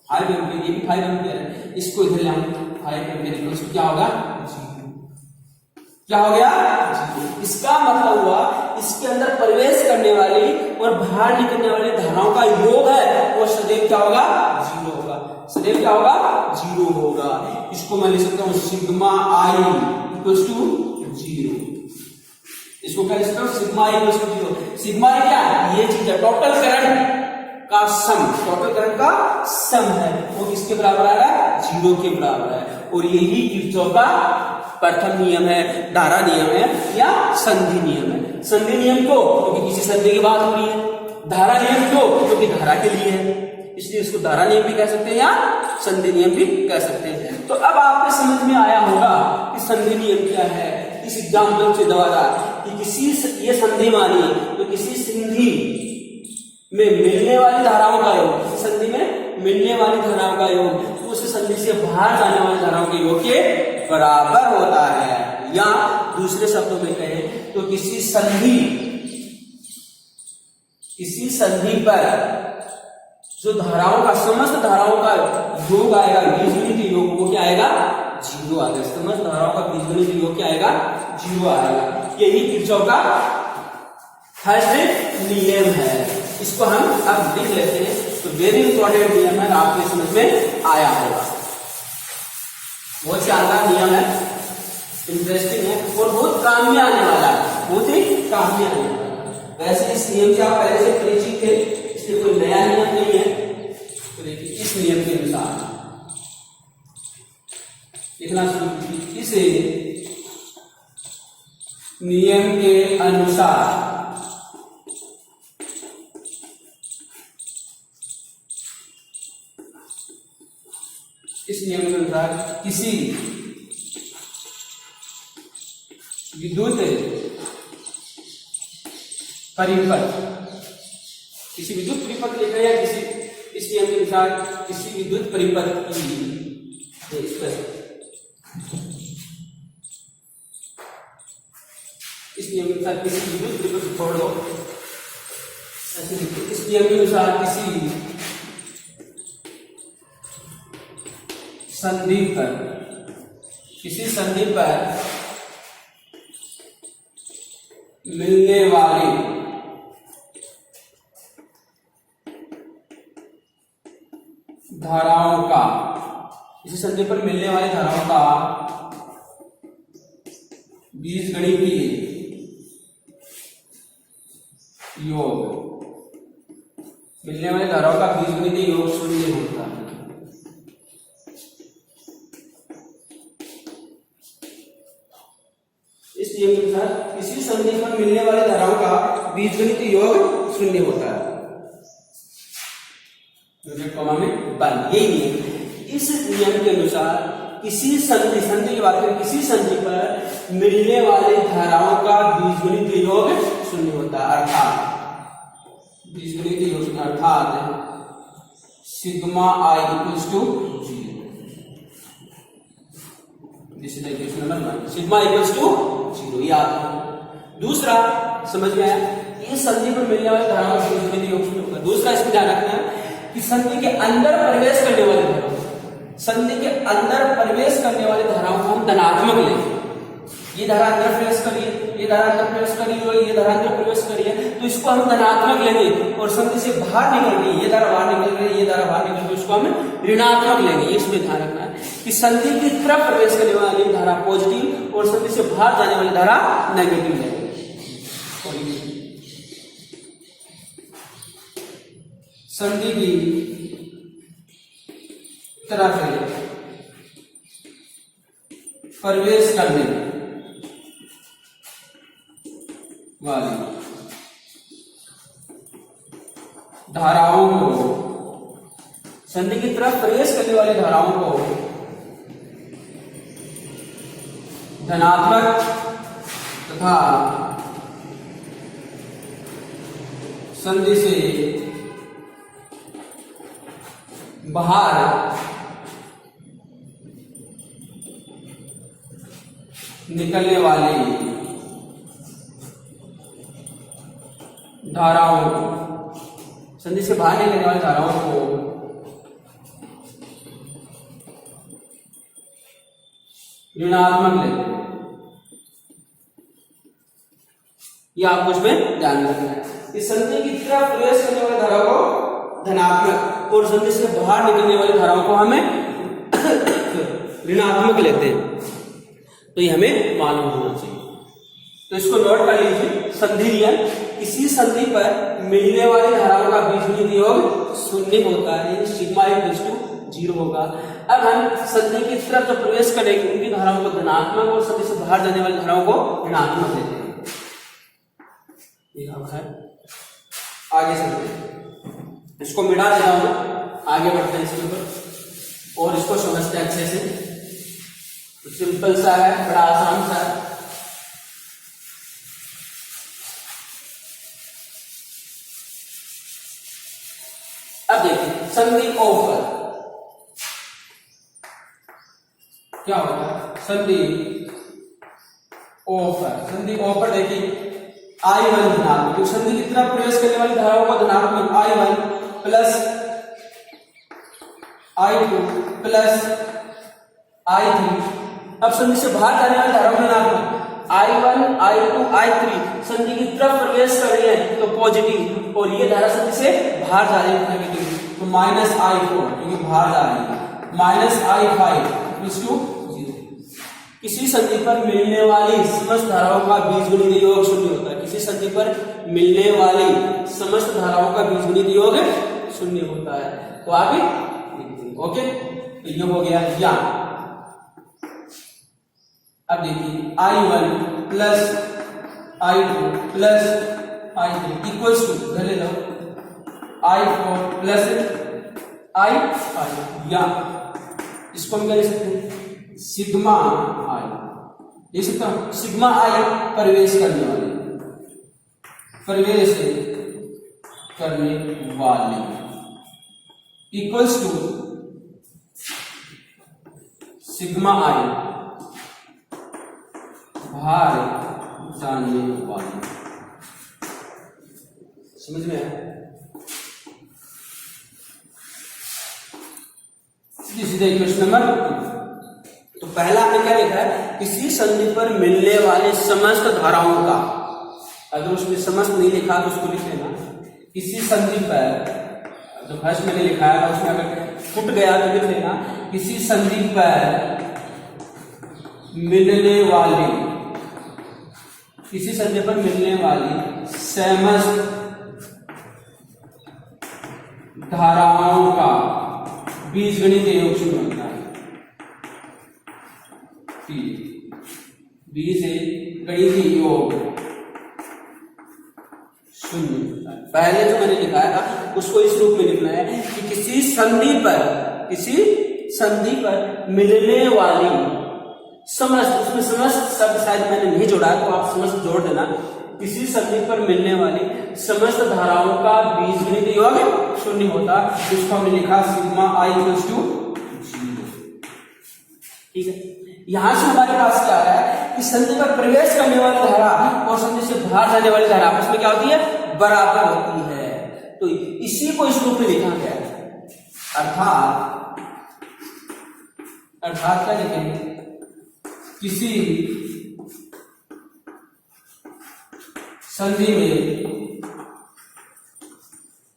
5 एम्पियर, ये भी 5 एम्पियर है, इसको इधर ले आऊं 5 एम्पियर इक्वल्स टू क्या होगा, क्या हो गया, इसका मतलब हुआ इसके अंदर प्रवेश करने वाली और बाहर निकलने वाली धाराओं का योग है वो सदैव क्या होगा, 0 होगा, सदैव क्या होगा, 0 होगा। इसको मैं लिख सकता हूं सिग्मा आई इक्वल्स टू 0, इसको क्या लिख सकता हूं, sigma I equals to 0। Sigma I क्या है, ये चीज है, टोटल करंट का सम, टोटल करंट का सम है, वो किसके बराबर आ रहा है, 0 के बराबर है। और यही किरचॉफ का प्रथम नियम है, धारा नियम है या संधि नियम है। संधि नियम को क्योंकि किसी संधि की बात हो रही है, धारा नियम को क्योंकि धारा के लिए है, इसलिए इसको धारा नियम भी कह सकते हैं या संधि नियम भी कह सकते हैं। तो अब आपके समझ में आया होगा कि संधि नियम क्या है इस एग्जाम्पल के द्वारा, कि किसी ये संधि मानी तो किसी संधि में मिलने वाली धाराओं का योग, किसी संधि में मिलने वाली धाराओं का योग तो उस संधि से बाहर जाने वाली धाराओं के योग के बराबर होता है। या दूसरे शब्दों में कहें तो किसी संधि पर जो धाराओं का, समस्त धाराओं का योग आएगा, बीजगणित योग, वो क्या आएगा, 0 आएगा। समस्त धाराओं का बीजगणित योग क्या आएगा, 0 आएगा। यही किरचॉफ का फर्स्ट नियम है, इसको हम अब लिख लेते हैं। तो वेरी इंपॉर्टेंट नियम है, आपके समझ में आया होगा, बहुत शानदार नियम है, इंटरेस्टिंग है और बहुत काम में आने वाला है, बहुत ही काम में आने वाला है। वैसे इस नियम से आप पहले से परिचित थे, इसलिए कोई नया नियम नहीं है। तो देखिए इस नियम के अनुसार लिखना शुरू कीजिए, इस नियम के अनुसार इस नियम के अनुसार किसी विद्युत परिपथ, किसी विद्युत परिपथ लिखा या किसी, इस नियम के अनुसार किसी विद्युत परिपथ की, इस नियम के अनुसार किसी विद्युत परिपथ छोड़ दो, इस नियम के अनुसार किसी संधि पर, किसी संधि पर मिलने वाली धाराओं का, किसी संधि पर मिलने वाली धाराओं का बीजगणितीय योग, मिलने वाली धाराओं का बीजगणितीय योग 0 होता है। इस नियम के अनुसार किसी संधि पर मिलने वाली धाराओं का बीजगणितीय योग 0 होता है। में बंद, यही नियम। इस नियम के अनुसार किसी संधि की बात करें, किसी संधि पर मिलने वाली धाराओं का बीजगणितीय योग 0 होता है, अर्थात बीजगणितीय योग अर्थात sigma I equals to 0। This is the equation number 1, sigma equals to 0, याद रखना। दूसरा समझ में आया, इस संधि पर मिलने वाली धाराओं का बीजगणितीय योग 0 होगा। दूसरा इसमें ध्यान रखना है कि संधि के अंदर प्रवेश करने वाली धाराओं, संधि के अंदर प्रवेश करने वाली धाराओं को हम धनात्मक लेंगे। ये धारा अंदर प्रवेश करिए, ये धारा अंदर प्रवेश करिए और ये धारा अंदर प्रवेश करिए, तो इसको हम धनात्मक लेंगे। और संधि से बाहर निकल रही, ये धारा बाहर निकल रही है, ये धारा बाहर निकल रही है, उसको हम ऋणात्मक लेंगे। इसमें ध्यान रखना है कि संधि की तरफ प्रवेश करने वाली धारा पॉजिटिव और संधि से बाहर जाने वाली धारा नेगेटिव लेंगे। संधि की तरफ प्रवेश करने वाली धाराओं को, संधि की तरफ प्रवेश करने वाली धाराओं को धनात्मक तथा संधि से बाहर निकलने वाली धाराओं को, संधि से बाहर निकलने वाली धाराओं को ऋणात्मक लेते हैं। ये आपको इसमें ध्यान रखना है। इस संधि की तरफ प्रवेश करने वाली धारा को धनात्मक और संधि से बाहर निकलने वाली धाराओं को हमें ऋणात्मक लेते हैं। तो ये हमें मालूम होना चाहिए। तो इसको नोट कर लीजिए। संधि नियम, किसी संधि पर मिलने वाली धाराओं का बीजगणित योग शून्य होता है, सिग्मा इक्वल्स टू 0 होगा। अब हम संधि की तरफ जो प्रवेश करेंगे उनकी धाराओं को धनात्मक और संधि से बाहर जाने वाली धाराओं को ऋणात्मक लेते हैं। है आगे चलते, इसको मिटा देता हूं, आगे बढ़ते हैं इसके ऊपर और इसको समझते हैं अच्छे से। तो सिंपल सा है, बड़ा आसान सा है। अब देखिए संधि ओ पर क्या होगा। संधि ओ पर देखिए I1 धनात्मक, संधि की तरफ प्रवेश करने वाली धाराओं को धनात्मक I1 plus I2 plus I3। अब संधि से बाहर जाने वाली धाराओं को धनात्मक I1 I2 I3 संधि की तरफ प्रवेश कर रही है तो पॉजिटिव, और ये धारा संधि से बाहर जा रही है नेगेटिव, तो माइनस I4 क्योंकि बाहर जा रही है, माइनस I5 इक्वल्स टू 0। किसी संधि पर मिलने वाली समस्त धाराओं का बीजगणित योग शून्य होता है। किसी संधि पर मिलने वाली समस्त धाराओं का बीजगणित योग शून्य होता है। तो आगे ओके, तो ये हो गया या। अब देखिए I1 plus I2 plus I3 equals to घर ले लो I4 प्लस I5 या इसको हम क्या लिख सकते हैं सिग्मा आई, देख सकता हूं सिग्मा आई प्रवेश करने वाली इक्वल्स टू सिग्मा आई बाहर जाने वाली। समझ में आया? सीधे क्वेश्चन नंबर। तो पहला हमने क्या लिखा है, किसी संधि पर मिलने वाले समस्त धाराओं का, अगर उसमें समस्त नहीं लिखा तो उसको लिख लेना। किसी संधि पर, जो फर्स्ट मैंने लिखा है उसमें अगर फुट गया तो लिख लेना, किसी संधि पर मिलने वाली, किसी संधि पर मिलने वाली समस्त धाराओं का बीजगणित योग शून्य होता है। बीजगणित योग शून्य। पहले जो मैंने लिखा था उसको इस रूप में लिखना है कि किसी संधि पर मिलने वाली समस्त, उसमें समस्त शब्द शायद मैंने नहीं जोड़ा तो आप समस्त जोड़ देना। किसी संधि पर मिलने वाली समस्त धाराओं का बीजगणित योग शून्य होता, जिसको हमने लिखा सिग्मा आई इक्वल्स टू 0। ठीक है, यहां से हमारे पास क्या है कि संधि पर प्रवेश करने वाली धारा और संधि से बाहर जाने वाली धारा आपस में क्या होती है, बराबर होती है। तो इसी को इस रूप में लिखा गया है। अर्थात क्या लिखेंगे, किसी संधि में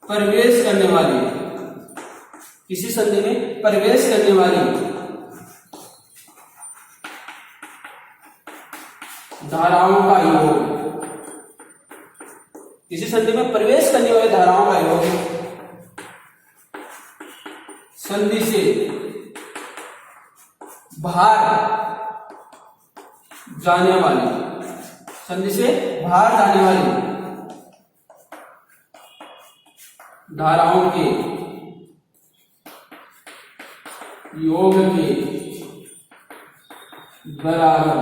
प्रवेश करने वाली, किसी संधि में प्रवेश करने वाली धाराओं का योग, किसी संधि में प्रवेश करने वाली धाराओं का योग संधि से बाहर जाने वाली, संधि से बाहर जाने वाली धाराओं के योग के बराबर।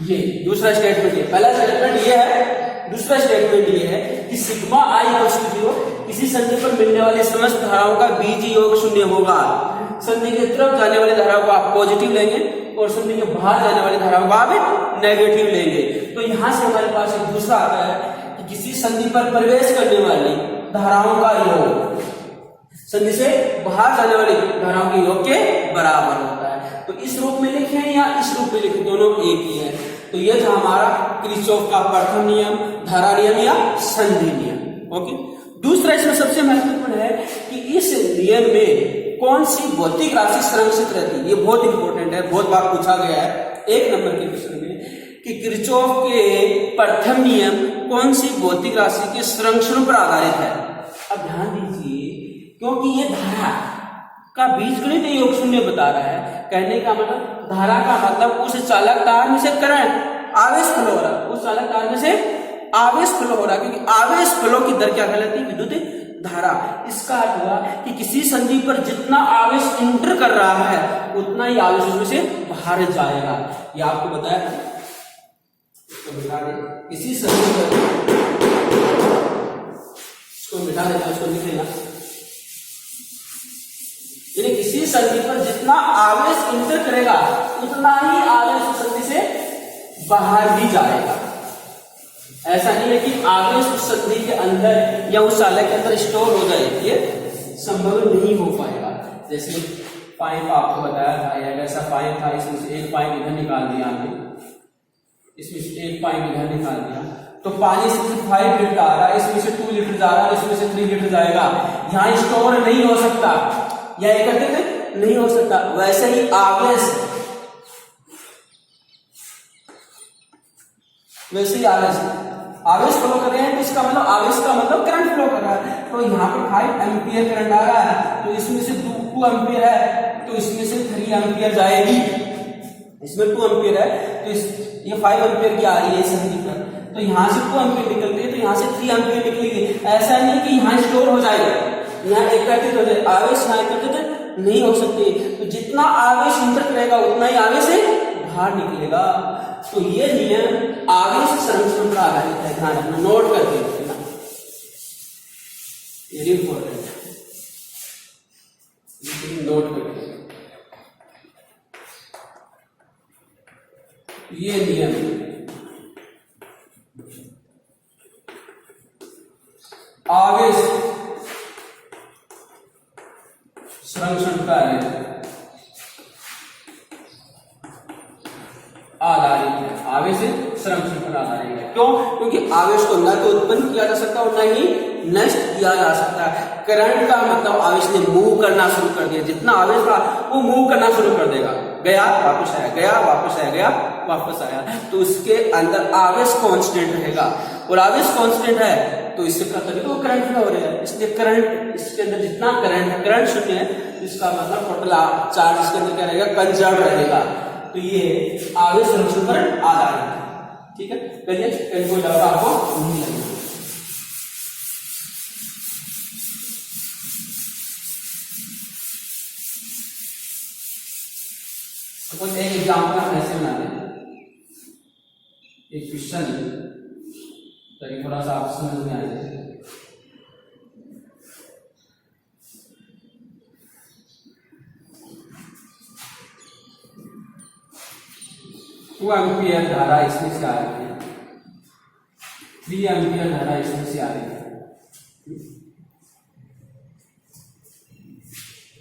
ये दूसरा स्टेटमेंट है। पहला स्टेटमेंट ये है, दूसरा स्टेटमेंट ये है कि सिग्मा आई इक्वल्स टू 0, किसी संधि पर मिलने वाली समस्त धाराओं का बीज योग शून्य होगा। संधि की तरफ जाने वाली धाराओं को आप पॉजिटिव लेंगे और संधि के बाहर जाने वाली धाराओं को आप नेगेटिव लेंगे। तो यहां से हमारे पास एक दूसरा आता है कि किसी संधि पर प्रवेश करने वाली धाराओं का योग, संधि से बाहर जाने वाली धाराओं के योग के बराबर होता है। तो इस रूप में लिखें या इस रूप में लिखें, दोनों एक ही है। तो यह था हमारा किरचॉफ का प्रथम नियम, धारा नियम या संधि नियम। ओके, दूसरा इसमें सबसे महत्वपूर्ण है कि इस नियम में कौन सी भौतिक राशि संरक्षित रहती है। ये बहुत इंपॉर्टेंट है, बहुत बार पूछा गया है 1 नंबर के क्वेश्चन में कि किरचॉफ के प्रथम नियम कौन सी भौतिक राशि के संरक्षण पर आधारित है। अब ध्यान दीजिए, क्योंकि ये धारा का बीजगणित योग शून्य बता रहा है। कहने का मतलब धारा का मतलब उस चालक तार में से करंट आवेश फ्लो हो रहा है, उस चालक तार में से आवेश फ्लो हो रहा है, क्योंकि आवेश फ्लो की दर क्या कहलाती है, विद्युत धारा। इसका अर्थ हुआ कि किसी संधि पर जितना आवेश इंटर कर रहा है उतना ही आवेश उसमें से बाहर जाएगा। ये आपको बताया, तो मिटा दे किसी संधि पर, इसको मिटा देना, इसको लिख लेना। यानी किसी संधि पर जितना आवेश इंटर करेगा उतना ही आवेश उस संधि से बाहर भी जाएगा। ऐसा नहीं है कि आवेश उस संधि के अंदर या उस चालक के अंदर स्टोर हो जाए, ये संभव नहीं हो पाएगा। जैसे पाइप आपको बताया था, या ऐसा पाइप था, इसमें से एक पाइप इधर निकाल दिया हमने, इसमें से एक पाइप इधर निकाल दिया, तो पानी से 5 लीटर आ रहा है, इसमें से 2 लीटर जा रहा है, इसमें से 3 लीटर जाएगा। यहाँ स्टोर नहीं हो सकता या एकत्रित नहीं हो सकता। वैसे ही आवेश, वैसे ही आवेश फ्लो कर रहे हैं, तो इसका मतलब आवेश का मतलब करंट फ्लो कर रहा है। तो यहाँ पर 5 एम्पियर करंट आ रहा है, तो इसमें से 2 एम्पियर है, तो इसमें से 3 एम्पियर जाएगी। इसमें 2 एम्पियर है, तो ये 5 एम्पियर की आ रही है संधि पर, तो यहाँ से 2 एम्पियर निकल गई, तो यहाँ से 3 एम्पियर निकलेगी। ऐसा नहीं कि यहाँ स्टोर हो जाएगा, यहाँ एकत्रित हो जाए, आवेश यहाँ एकत्रित नहीं हो सकती। तो जितना आवेश इंटर करेगा उतना ही आवेश बाहर निकलेगा। तो ये नियम आवेश संरक्षण पर आधारित है, ध्यान रखना, नोट करके रखना, वेरी इंपॉर्टेंट, नोट करके। ये नियम आवेश संरक्षण पर आधारित है, आवेश संरक्षण पर आधारित है। क्यों? क्योंकि आवेश को न तो उत्पन्न किया जा सकता और न ही नष्ट किया जा सकता है। करंट का मतलब आवेश ने मूव करना शुरू कर दिया, जितना आवेश था वो मूव करना शुरू कर देगा, गया वापस आया, गया वापस आया, गया वापस आया, तो उसके अंदर आवेश कांस्टेंट रहेगा। और आवेश कांस्टेंट है तो इससे पता चलेगा वो करंट फ्लो हो रहा है। इसलिए करंट, इसके अंदर जितना करंट है, करंट शून्य है, इसका मतलब टोटल चार्ज इसके अंदर क्या रहेगा, कंजर्व रहेगा। तो ये आवेश संरक्षण पर आधारित है। ठीक है, कहिए कहीं कोई डाउट आपको नहीं लगेगा। सपोज एक एग्जाम्पल हम ऐसे बना दें, एक क्वेश्चन, ताकि थोड़ा सा आप समझ में आ जाए। टू एम्पियर धारा इसमें से आ रही है, 3 एम्पियर धारा इसमें से आ रही है।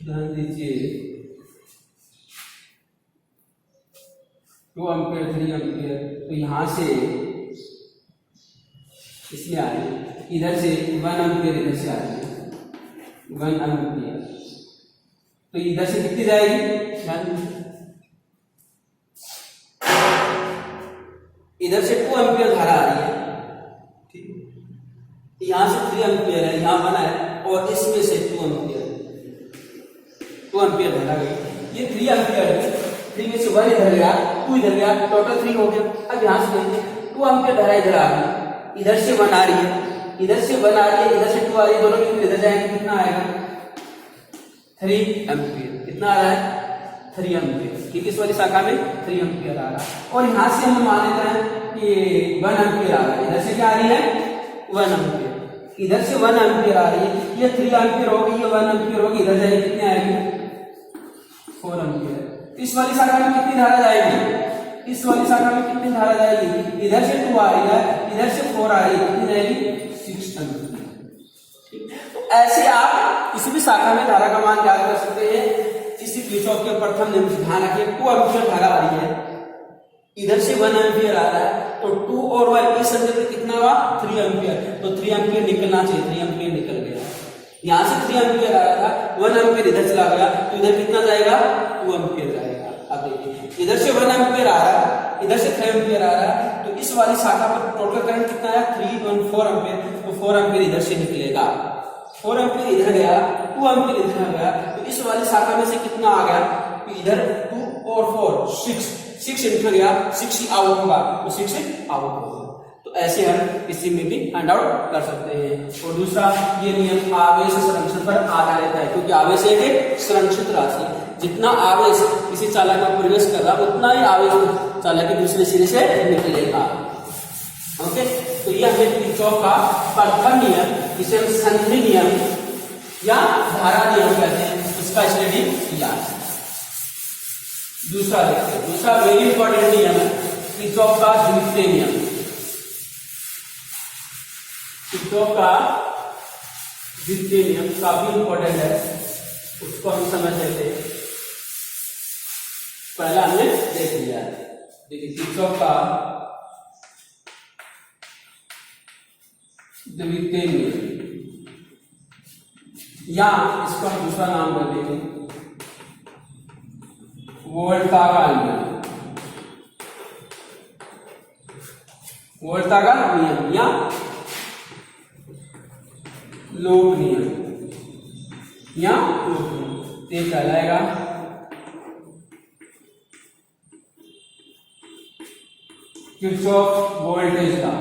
ध्यान दीजिए, 2 एम्पियर 3 एम्पियर, तो यहां से इसमें आ रही है, इधर से 1 एम्पियर इधर से आ रही है, 1 एम्पियर, तो इधर से कितनी जाएगी, इधर से 2 एम्पियर धारा आ रही है, ठीक, यहां से 3 एम्पियर है, यहां बना है, और इसमें से 2 एम्पियर धारा गई। ये 3 एम्पियर है, 3 में से 1 इधर गया, 2 इधर गया, टोटल 3 हो गया। अब यहां से देखिए 2 एम्पियर धारा इधर आ गई, इधर से 1 आ रही है, इधर से 1 आ रही है, इधर से 2 आ रही है, दोनों की इधर जाएंगे, कितना आएगा, 3 एम्पियर। कितना आ रहा है, 3 एम्पियर। ठीक, इस वाली शाखा में 3 एम्पियर आ रहा है, और यहां से हम मान लेते हैं कि 1 एम्पियर आ रहा है, इधर से क्या आ रही है, 1 एम्पियर, इधर से 1 एम्पियर आ रही है, ये 3 एम्पियर होगी, ये 1 एम्पियर होगी, इधर जाएगी, कितनी आएगी, 4 एम्पियर। इस वाली शाखा में कितनी धारा जाएगी, इस वाली शाखा में कितनी धारा जाएगी, इधर से 2 आ रही है, इधर से 4 आ रही है, कितनी जाएगी, 6 एम्पियर। तो ऐसे आप किसी भी शाखा में धारा का मान ज्ञात कर सकते हैं। इसी किरचॉफ के प्रथम नियम से ध्यान रखिए, 2 एम्पीयर धारा आ रही है, इधर से 1 एम्पीयर आ रहा है, तो 2 और 1 इस संदर्भ में कितना हुआ 3 एम्पीयर, तो 3 एम्पीयर निकलना चाहिए, 3 एम्पीयर निकल गया। यहाँ से 3 एम्पीयर आ रहा था, 1 एम्पीयर इधर चला गया, तो इधर कितना जाएगा 2 एम्पीयर जाएगा। अब देखिए इधर से 1 एम्पीयर आ रहा है, इधर से 3 एम्पीयर आ रहा है, तो इस वाली शाखा पर टोटल करंट कितना है 3.4 एम्पीयर, तो 4 एम्पीयर इधर से निकलेगा, 4 एम्पीयर इधर गया, 2 एम्पीयर इधर गया, तो इस वाली शाखा में से कितना आ गया, तो इधर 2 और 4 6 इधर गया, 6 ही आउट होगा, तो 6 आउट होगा। तो ऐसे हम किसी में भी फाइंड आउट कर सकते हैं। और दूसरा ये नियम आवेश संरक्षण पर आधारित है, क्योंकि आवेश एक संरक्षित राशि, जितना आवेश किसी चालक में प्रवेश कर रहा उतना ही आवेश चालक के दूसरे सिरे से निकलेगा। ओके, तो ये हमें किरचॉफ का प्रथम नियम, जिसे हम संधि नियम या धारा नियम कहते हैं, उसका स्टडी किया। दूसरा देखते हैं, दूसरा वेरी इंपॉर्टेंट नियम है किरचॉफ का द्वितीय नियम। किरचॉफ का द्वितीय नियम काफी इंपॉर्टेंट है, उसको हम समझ लेते हैं। पहला हमने देख लिया, देखिए किरचॉफ का द्वितीय नियम, या इसको हम दूसरा नाम दे देंगे वोल्टा का नियम, वोल्टा का नियम या लोक नियम या लोक नियम, ये कहलाएगा Kirchhoff voltage law.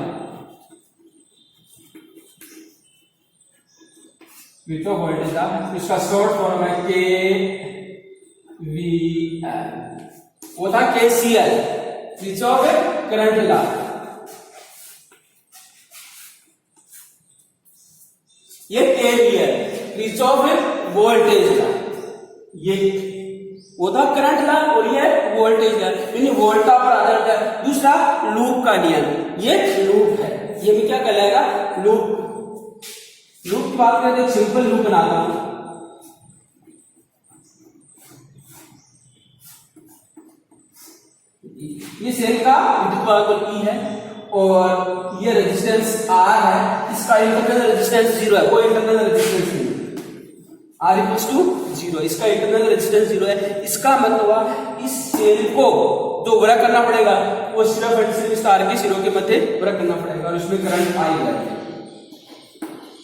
Kirchhoff voltage law, इसका शॉर्ट फॉर्म है KVL, वो था KCL, किरचॉफ करंट लॉ। ये KVL, किरचॉफ वोल्टेज लॉ, ये वो था करंट लॉ और ये वोल्टेज लॉ, यानी वोल्टा पर आधारित है। दूसरा लूप का नियम, ये लूप है, ये भी क्या कहलाएगा लूप। लूप की बात करते हैं, सिंपल लूप बनाता हूं, ये सेल का विद्युत वाहक E है और ये रेजिस्टेंस R है, इसका इंटरनल रेजिस्टेंस 0 है, कोई इंटरनल रेजिस्टेंस नहीं, R इक्वल्स टू 0, इसका इंटरनल रेजिस्टेंस 0 है। इसका मतलब हुआ इस सेल को जो वर्क करना पड़ेगा वो सिर्फ एंड सिर्फ तार के सिरों के मध्य वर्क करना पड़ेगा, और उसमें करंट I है,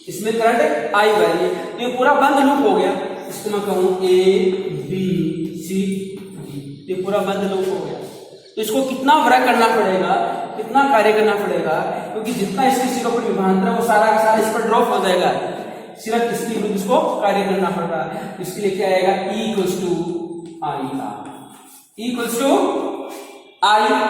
इसमें करंट I है। तो ये पूरा बंद लूप हो गया, इसको मैं कहूं ABCD, ये पूरा बंद लूप हो गया। तो इसको कितना वर्क करना पड़ेगा, कितना कार्य करना पड़ेगा, क्योंकि जितना इसके सिरों पर विभवांतर है वो सारा का सारा इस पर ड्रॉप हो जाएगा, सिर्फ इसके विरुद्ध इसको कार्य करना पड़ रहा है। इसके लिए क्या आएगा E equals to IR, E equals to IR,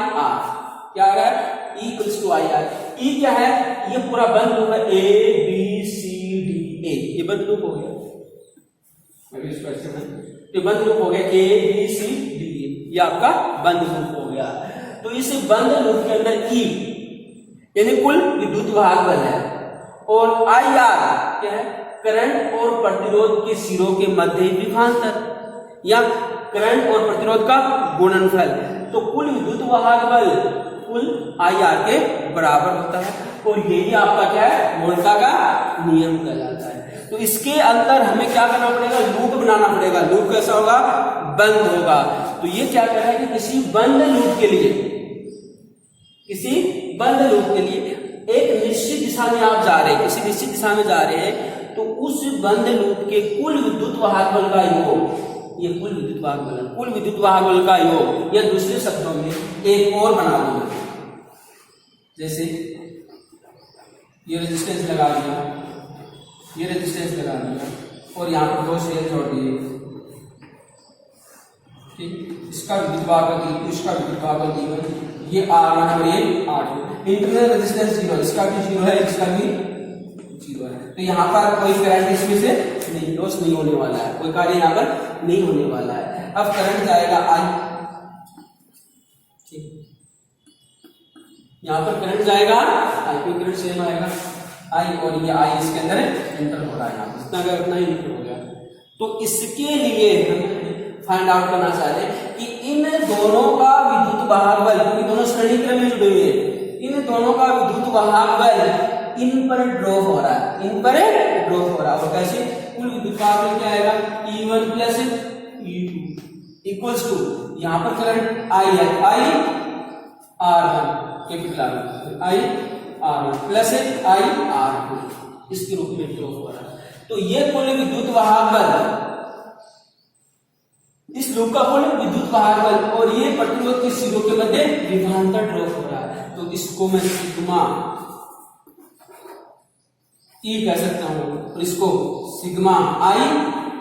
क्या आ रहा है E equals to IR। E क्या है, ये पूरा बंद लूप है ABCDA, ये बंद लूप हो गया, ये बंद लूप हो गया ABCDA, ये आपका बंद लूप हो गया। तो इस बंद लूप के अंदर E यानी कुल विद्युत वाहक बल है, और IR क्या है, करंट और प्रतिरोध के सिरों के मध्य विभवांतर या करंट और प्रतिरोध का गुणनफल। तो कुल विद्युत वाहक बल कुल IR के बराबर होता है, और यही आपका क्या है वोल्टा का नियम कहलाता है। तो इसके अंदर हमें क्या करना पड़ेगा, लूप बनाना पड़ेगा। लूप कैसा होगा, बंद होगा। तो ये क्या कह रहा है कि किसी बंद लूप के लिए, किसी बंद लूप के लिए एक निश्चित दिशा में आप जा रहे हैं, किसी निश्चित दिशा में जा रहे हैं, तो उस बंद लूप के कुल विद्युत वाहक बल का योग, ये कुल विद्युत वाहक बल, कुल विद्युत वाहक बल का योग, या दूसरे शब्दों में एक और बना दूंगा, जैसे ये रेजिस्टेंस लगा दिया, ये रेजिस्टेंस लगा दिया, और यहाँ पर 2 सेल जोड़ दिए, ठीक, इसका विद्युत वाहक बल, इसका विद्युत वाहक बल, ये R1 और ये R2, इंटरनल रेजिस्टेंस 0, इसका भी 0 है, इसका भी 0 है। तो यहाँ पर कोई करंट इसमें से नहीं लॉस नहीं होने वाला है, कोई कार्य यहाँ पर नहीं होने वाला है। अब करंट जाएगा I, ठीक, यहाँ पर करंट जाएगा I, कोई करंट सेम आएगा, आई, और ये आई इसके अंदर एंटर हो रहा है, यहाँ इतना अगर उतना ही एंटर हो गया। तो इसके लिए हम फाइंड आउट करना चाहते हैं कि इन दोनों का विद्युत वाहक बल, क्योंकि दोनों श्रेणी क्रम में जुड़े हुए हैं, इन दोनों का विद्युत वाहक बल इन पर ड्रॉप हो रहा है, इन पर ड्रॉप हो रहा है। और कैसे? कुल विद्युत वाहक बल क्या आएगा? E1 plus E2 equals to, यहाँ पर करंट आई है, आई R1 capital I R1 plus I R2, इसके रूप में ड्रॉप हो रहा है। तो ये कुल विद्युत वाहक बल, इस लूप का कुल विद्युत वाहक बल, और ये प्रतिरोध के सिरों के मध्य विभवांतर ड्रॉप हो रहा है। तो इसको मैं सिग्मा E कह सकता हूं, और इसको सिग्मा I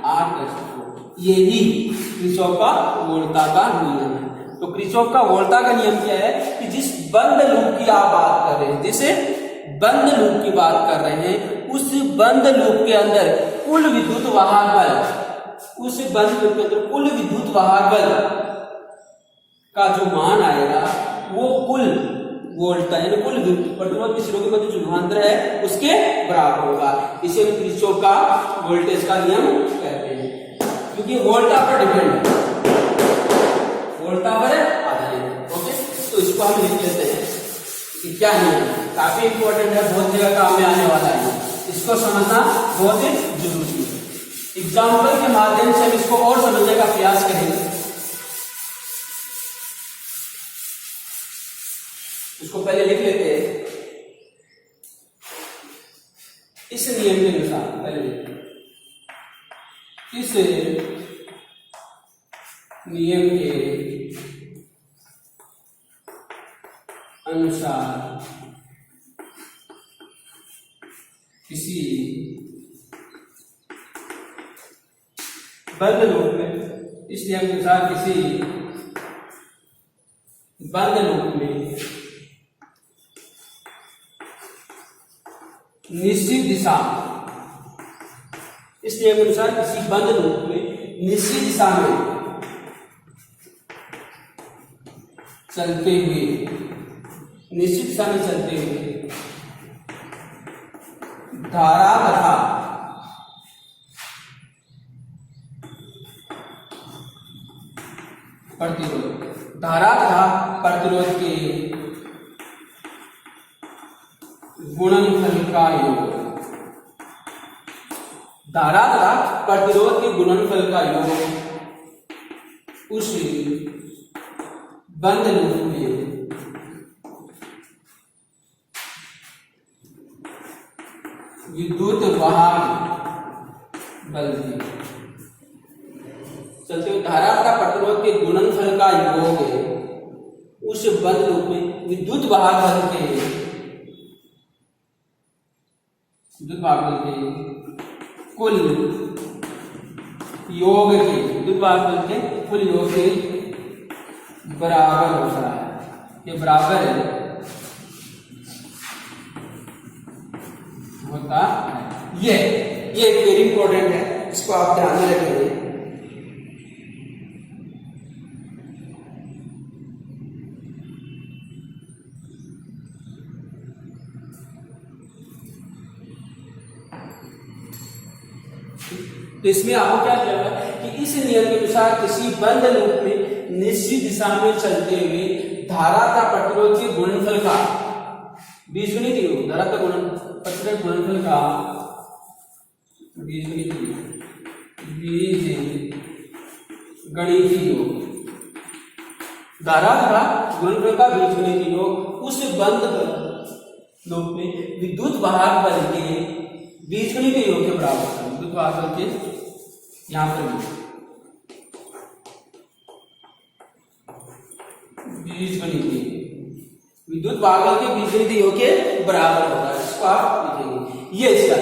R कह सकता हूं। ये ही किरचॉफ का वोल्टा का नियम है। तो किरचॉफ का वोल्टा का नियम क्या है कि जिस बंद लूप की आप बात कर रहे हैं, जिसे बंद लूप की बात कर रहे हैं, उस बंद लूप के अंदर कुल विद्युत वाहक बल, उस बंद लूप के अंदर कुल विद्युत वाहक बल का जो मान आएगा वो कुल वोल्ट यानी कुल प्रतिरोध के सिरों के मध्य जो विभवांतर है उसके बराबर होगा। इसे हम किरचॉफ का वोल्टेज का नियम कहते हैं, क्योंकि वोल्टा पर डिपेंड है, वोल्टा पर आधारित है। ओके, तो इसको हम लिख लेते हैं कि क्या नियम है, काफी इंपॉर्टेंट है, बहुत जगह काम में आने वाला है, इसको समझना बहुत ही जरूरी है। एग्जाम्पल के माध्यम से हम इसको और समझने का प्रयास करेंगे। इसको पहले लिख लेते हैं इस नियम के अनुसार, पहले इस नियम के अनुसार किसी बंद लूप में, इस नियम के अनुसार किसी बंद लूप में निश्चित दिशा, इस नियम के अनुसार किसी बंद लूप में निश्चित दिशा में चलते हुए, निश्चित दिशा में चलते हुए धारा तथा प्रतिरोध, धारा तथा प्रतिरोध के गुणनफल का योग, धारा तथा प्रतिरोध के गुणनफल का योग उस बंद लूप में विद्युत वाहक बल की, चलते हुए धारा तथा प्रतिरोध के गुणनफल का योग उस बंद लूप में विद्युत वाहक बल के, विद्युत वाहक बल के कुल योग के, विद्युत वाहक बल के कुल योग के बराबर होता है। ये बराबर होता है। ये वेरी इंपॉर्टेंट है, इसको आप ध्यान में रखेंगे। तो इसमें आपको क्या किया कि इस नियम के अनुसार किसी बंद लूप में निश्चित दिशा में चलते हुए धारा का प्रतिरोध के गुणनफल का बीजगणित योग, धारा का प्रतिरोध गुणनफल का बीजगणित योग, धारा का गुणनफल का बीजगणित योग उस बंद लूप में विद्युत वाहक बल के बीजगणित योग के बराबर है। विद्युत वाहक बल के यहां पर बीजगणित विद्युत वाहक बल के बीजगणित योग के बराबर होता है। इसको आप लिखेंगे, ये इसका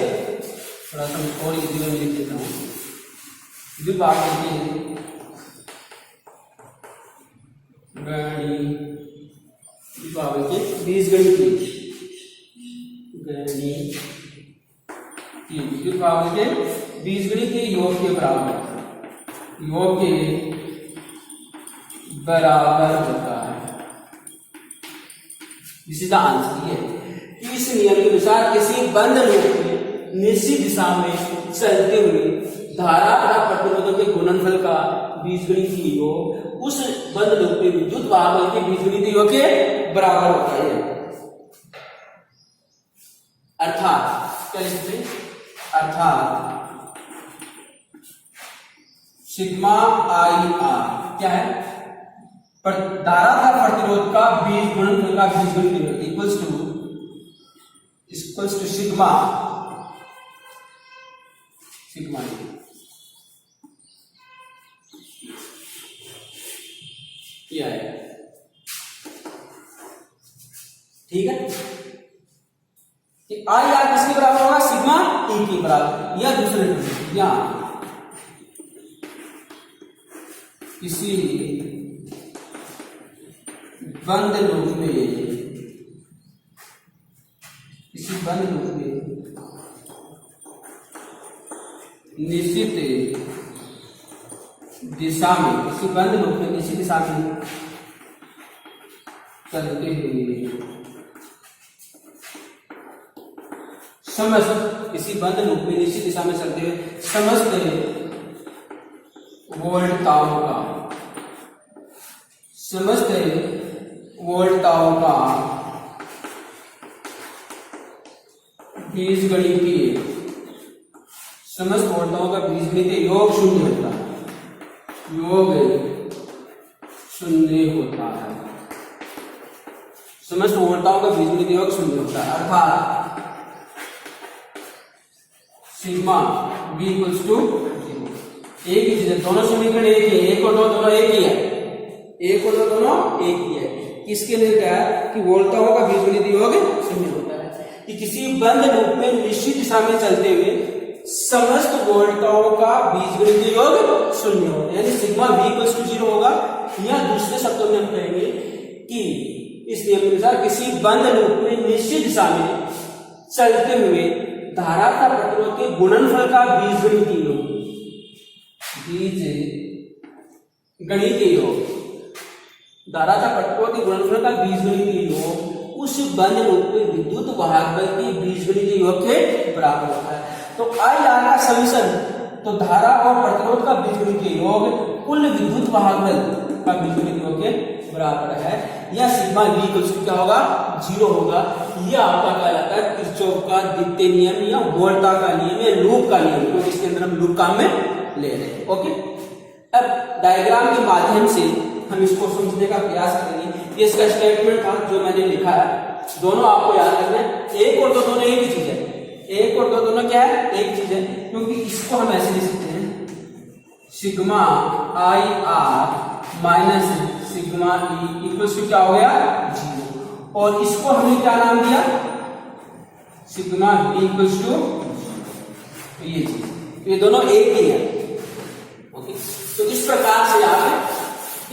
थोड़ा सा और इजी में लिख देता हूं। विद्युत वाहक बल के बीजगणित विद्युत वाहक के बीजगणित योग के बराबर, योग के बराबर होता है। This is the answer. ये इस इस नियम के अनुसार किसी बंद लूप में निश्चित दिशा में चलते हुए धारा तथा प्रतिरोधों के गुणनफल का बीजगणितीय योग उस बंद लूप में विद्युत वाहक के बीजगणितीय योग के बराबर होता है। अर्थात क्या लिखते हैं, अर्थात सिग्मा आई आर क्या है, धारा था प्रतिरोध का बीज गुणनफल का बीजगणितीय इक्वल्स टू सिग्मा सिग्मा ये आएगा। ठीक है, कि आई आर किसके बराबर होगा, सिग्मा ई के बराबर, या दूसरे या किसी बंद लूप में निश्चित दिशा में चलते हुए समस्त किसी बंद लूप में निश्चित दिशा में चलते हुए समस्त वोल्टाओं का बीजगणितीय योग शून्य होता है, समस्त वोल्टाओं का बीजगणितीय योग शून्य होता है। अर्थात सिग्मा बी इक्वल्स टू एक ही चीज है, दोनों समीकरण एक ही है, एक और दो दोनों एक ही है, एक और दो दोनों एक ही है। किसके लिए क्या है कि वोल्टाओं का बीजगणितीय योग शून्य होता है, कि किसी बंद लूप में निश्चित दिशा में चलते हुए समस्त वोल्टाओं का बीजगणितीय योग शून्य होगा, यानी सिग्मा बी इक्वल्स टू 0 होगा। या दूसरे शब्दों में हम कहेंगे कि इस नियम के अनुसार किसी बंद लूप में निश्चित दिशा में चलते हुए धारा का प्रतिरोध के गुणनफल का बीजगणितीय योग, धारा का प्रतिरोध के गुणनफल का बीजगणितीय योग उस बंद लूप में विद्युत वाहक बल के बीजगणितीय योग के बराबर होता है। तो आई आर का समीकरण, तो धारा और प्रतिरोध का बीजगणितीय योग कुल विद्युत वाहक बल का बीजगणितीय योग के बराबर है, या सिग्मा बी इक्वल्स क्या होगा 0 होगा। यह आपका कहलाता है किरचॉफ का द्वितीय नियम या वोल्टा का नियम या लूप का नियम, क्योंकि इसके अंदर हम लूप काम में ले रहे हैं। ओके, अब डायग्राम के माध्यम से हम इसको समझने का प्रयास करेंगे। ये इसका स्टेटमेंट था जो मैंने लिखा है, दोनों आपको याद रखना है, एक और दो दोनों एक ही चीज है, एक और दो दोनों क्या है एक चीज है, क्योंकि इसको हम ऐसे लिख सकते हैं sigma I R minus sigma E equals to क्या हो गया 0, और इसको हमने क्या नाम दिया सिग्मा बी इक्वल्स टू ये चीज, तो ये दोनों एक ही है। ओके, तो इस प्रकार से आप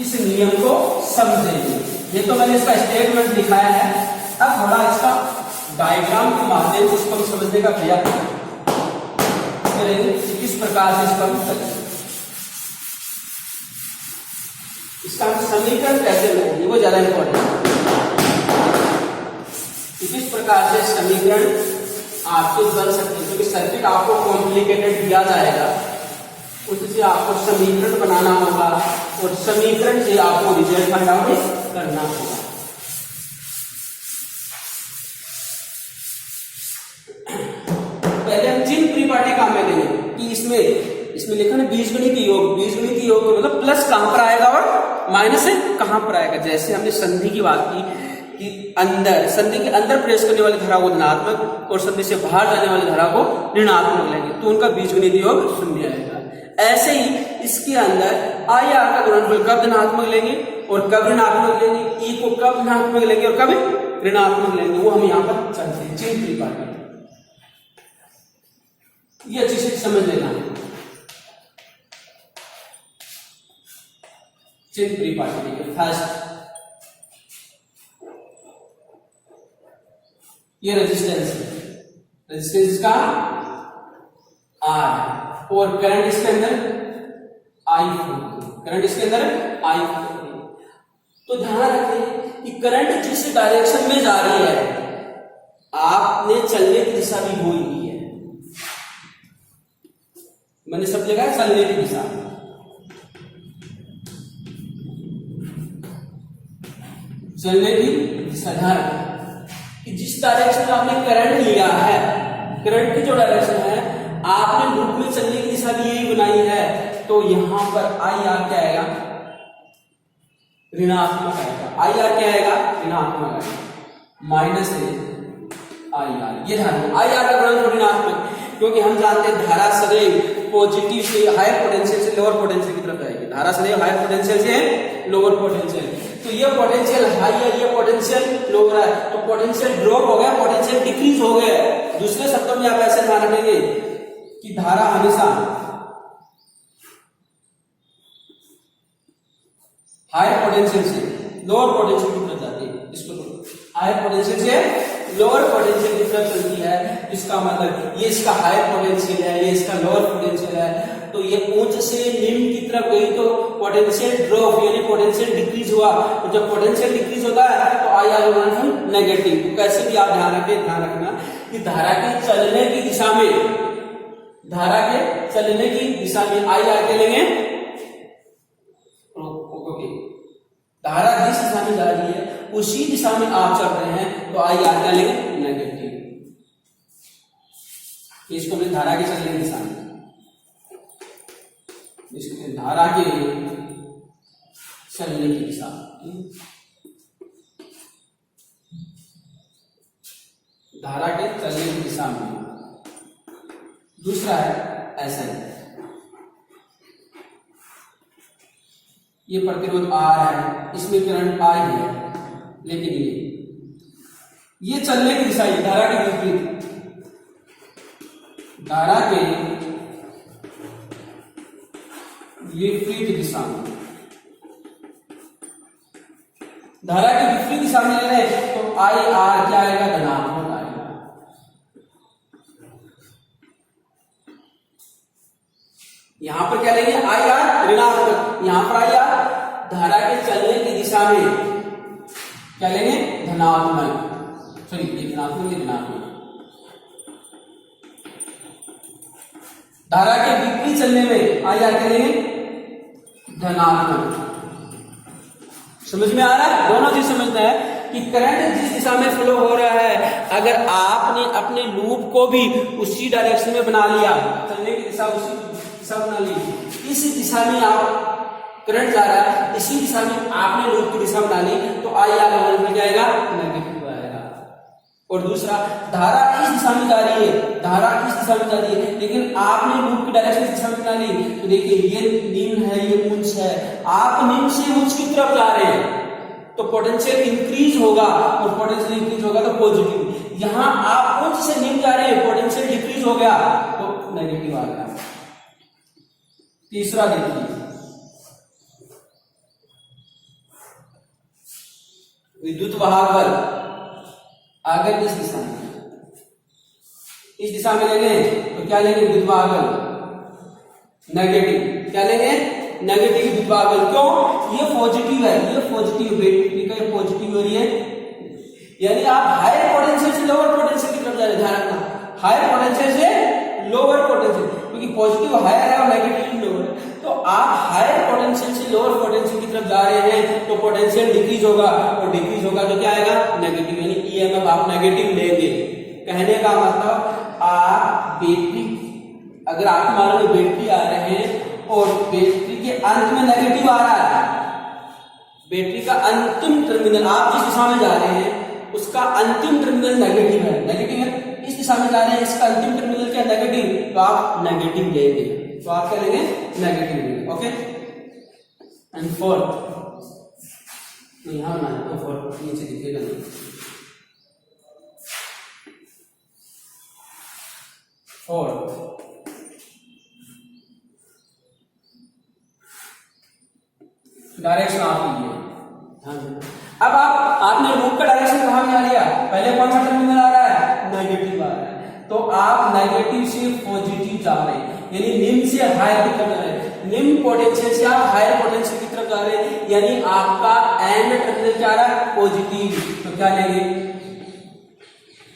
इस नियम को समझेंगे। ये तो मैंने इसका स्टेटमेंट दिखाया है, अब थोड़ा इसका डायग्राम के माध्यम से इसको समझने का प्रयास करेंगे किस प्रकार से इसका करेंगे, इसका समीकरण कैसे बनाएंगे वो ज्यादा इंपॉर्टेंट है। किस प्रकार से समीकरण आपके बन सकते हैं, क्योंकि सर्किट आपको कॉम्प्लिकेटेड दिया जाएगा, उससे आपको समीकरण बनाना होगा और समीकरण से आपको रिजल्ट फाइंड आउट करना होगा। पहले हम चिन्ह परिपाटी काम में देंगे कि इसमें लिखा ना बीजगणितीय योग, बीजगणितीय योग मतलब प्लस कहां पर आएगा और माइनस कहां पर आएगा। जैसे हमने संधि की बात की कि संधि के अंदर प्रवेश करने वाली धारा को धनात्मक और संधि से बाहर जाने वाली धारा को ऋणात्मक लेंगे तो उनका बीजगणितीय योग शून्य आएगा। ऐसे ही इसके अंदर आई आर का गुणनफल कब धनात्मक लेंगे और कब ऋणात्मक लेंगे, ई को कब धनात्मक लेंगे और कब ऋणात्मक लेंगे, वो हम यहाँ पर चलते हैं चिन्ह परिपाटी। ये अच्छी से समझ लेना है चिन्ह परिपाटी। फर्स्ट ये रेजिस्टेंस का आर और करंट इसके अंदर आई, करंट इसके अंदर आई। तो ध्यान रखें कि करंट जिस डायरेक्शन में जा रही है आपने चलने की दिशा भी वो ही है, मैंने सब जगह चलने की दिशा, चलने की दिशा ध्यान रखें कि जिस डायरेक्शन में आपने करंट लिया है, करंट की जो डायरेक्शन है आपने लूप में चलने की दिशा भी यही बनाई है, तो यहां पर आई आर क्या आएगा, ऋणात्मक आएगा। आई आर क्या आएगा, ऋणात्मक आएगा, माइनस आई आर। ये ध्यान, आई आर का गुणनफल ऋणात्मक, क्योंकि हम जानते हैं धारा सदैव पॉजिटिव से हायर पोटेंशियल से लोअर पोटेंशियल की तरफ जाएगी, धारा सदैव हायर पोटेंशियल से लोअर पोटेंशियल। तो ये पोटेंशियल हाई है, ये पोटेंशियल लोअर है, तो पोटेंशियल ड्रॉप हो गया, पोटेंशियल डिक्रीज हो गया। दूसरे शब्दों में आप ऐसे ध्यान रखेंगे कि धारा हमेशा हायर पोटेंशियल से लोअर पोटेंशियल की तरफ जाती है, इसको हायर पोटेंशियल से लोअर पोटेंशियल की तरफ चलती है। इसका मतलब ये इसका हायर पोटेंशियल है, ये इसका लोअर पोटेंशियल है, तो ये उच्च से निम्न की तरफ गई तो पोटेंशियल ड्रॉप यानी पोटेंशियल डिक्रीज हुआ। तो जब पोटेंशियल डिक्रीज होता है तो आई आर गुणनफल नेगेटिव। तो कैसे भी आप ध्यान रखना कि धारा के चलने की दिशा में, धारा के चलने की दिशा में आई आर के लेंगे, धारा जिस दिशा में जा रही है उसी दिशा में आप चल रहे हैं तो आई आर क्या लेंगे, नेगेटिव। इसको मैं धारा के चलने की दिशा में, इसको धारा के चलने की दिशा, धारा के चलने की दिशा में। दूसरा है ऐसा, ये प्रतिरोध आर है, इसमें करंट आई है, लेकिन ये चलने की दिशा है धारा के विपरीत, धारा के विपरीत दिशा में, धारा के विपरीत दिशा में ले रहे हैं तो आई आर क्या आएगा, धनात्मक आएगा। यहां पर क्या लेंगे, आई आर ऋणात्मक, यहां पर आई आर धारा के चलने की दिशा में क्या लेंगे, धनात्मक, सॉरी ये धनात्मक, ये ऋणात्मक। धारा के विपरीत चलने में आई आर क्या लेंगे, धनात्मक। समझ में आ रहा है, दोनों चीज समझना है कि करंट जिस दिशा में फ्लो हो रहा है, अगर आपने अपने लूप को भी उसी डायरेक्शन में बना लिया, चलने की दिशा उसी दिशा बना ली, इस दिशा में आप करंट जा रहा है, इसी दिशा में आपने लूप की दिशा बना ली तो आई आर मिल जाएगा, नेगेटिव आएगा। और दूसरा, धारा इस दिशा में जा रही है, धारा इस दिशा में जा रही है, लेकिन आपने लूप की डायरेक्शन इस दिशा में बना ली, तो देखिए ये निम्न है, ये उच्च है, आप निम्न से उच्च की तरफ जा रहे हैं तो पोटेंशियल इंक्रीज होगा, और पोटेंशियल इंक्रीज होगा तो पॉजिटिव। यहां आप उच्च से निम्न जा रहे हैं, पोटेंशियल डिक्रीज हो गया तो नेगेटिव आ गया। तीसरा देखिए, विद्युत वाहक बल अगर इस दिशा में, इस दिशा में लेंगे तो क्या लेंगे, विद्युत वाहक बल नेगेटिव, क्या लेंगे, नेगेटिव विद्युत वाहक बल। क्यों, ये पॉजिटिव है, ये पॉजिटिव, बैटरी का पॉजिटिव हो रही है, यानी आप हायर पोटेंशियल से लोअर पोटेंशियल की तरफ जा रहे हैं। ध्यान रखना, हायर पोटेंशियल से लोअर पोटेंशियल, क्योंकि पॉजिटिव हायर है और नेगेटिव लोअर है, तो आप हायर पोटेंशियल से लोअर पोटेंशियल की तरफ जा रहे हैं तो पोटेंशियल डिक्रीज होगा, और डिक्रीज होगा तो क्या आएगा, नेगेटिव, यानी ईएमएफ आप नेगेटिव लेंगे। कहने का मतलब आप बैटरी, अगर आप मान लो बैटरी आ रहे हैं और बैटरी के अंत में नेगेटिव आ रहा है, बैटरी का अंतिम टर्मिनल, आप जिस दिशा में जा रहे हैं उसका अंतिम टर्मिनल नेगेटिव है, नेगेटिव है, इस दिशा में जा रहे हैं इसका अंतिम टर्मिनल क्या, नेगेटिव, तो आप नेगेटिव लेंगे, तो आप क्या लेंगे, नेगेटिव लेंगे। ओके, एंड फोर्थ, यहां ना तो फोर्थ नीचे दिखेगा नहीं, फोर्थ डायरेक्शन आप लीजिए। अब आपने लूप का डायरेक्शन कहां में आ लिया, पहले कौन सा टर्मिनल आ रहा है, नेगेटिव आ रहा है, तो आप नेगेटिव से पॉजिटिव जा रहे हैं, यानी निम्न से हायर की तरफ जा रहे हैं, निम्न पोटेंशियल से आप हायर पोटेंशियल की तरफ जा रहे हैं, यानी आपका एंड टर्मिनल क्या आ रहा है, पॉजिटिव। तो क्या लेंगे,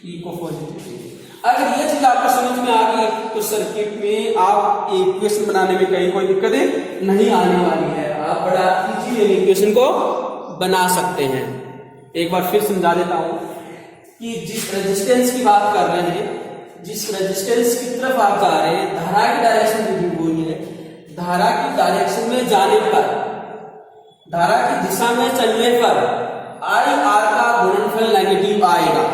ई को पॉजिटिव। अगर ये चीज आपको समझ में आ गई तो सर्किट में आप इक्वेशन बनाने में कहीं कोई दिक्कत नहीं आने वाली है, आप बड़ा इजीली इक्वेशन को बना सकते हैं। एक बार फिर समझा देता हूं कि जिस रेजिस्टेंस की बात कर रहे हैं, जिस रेजिस्टेंस की तरफ आप जा रहे हैं, धारा की डायरेक्शन भी हुई है, धारा की डायरेक्शन में जाने पर, धारा की दिशा में चलने पर आई आर का गुणनफल नेगेटिव आएगा,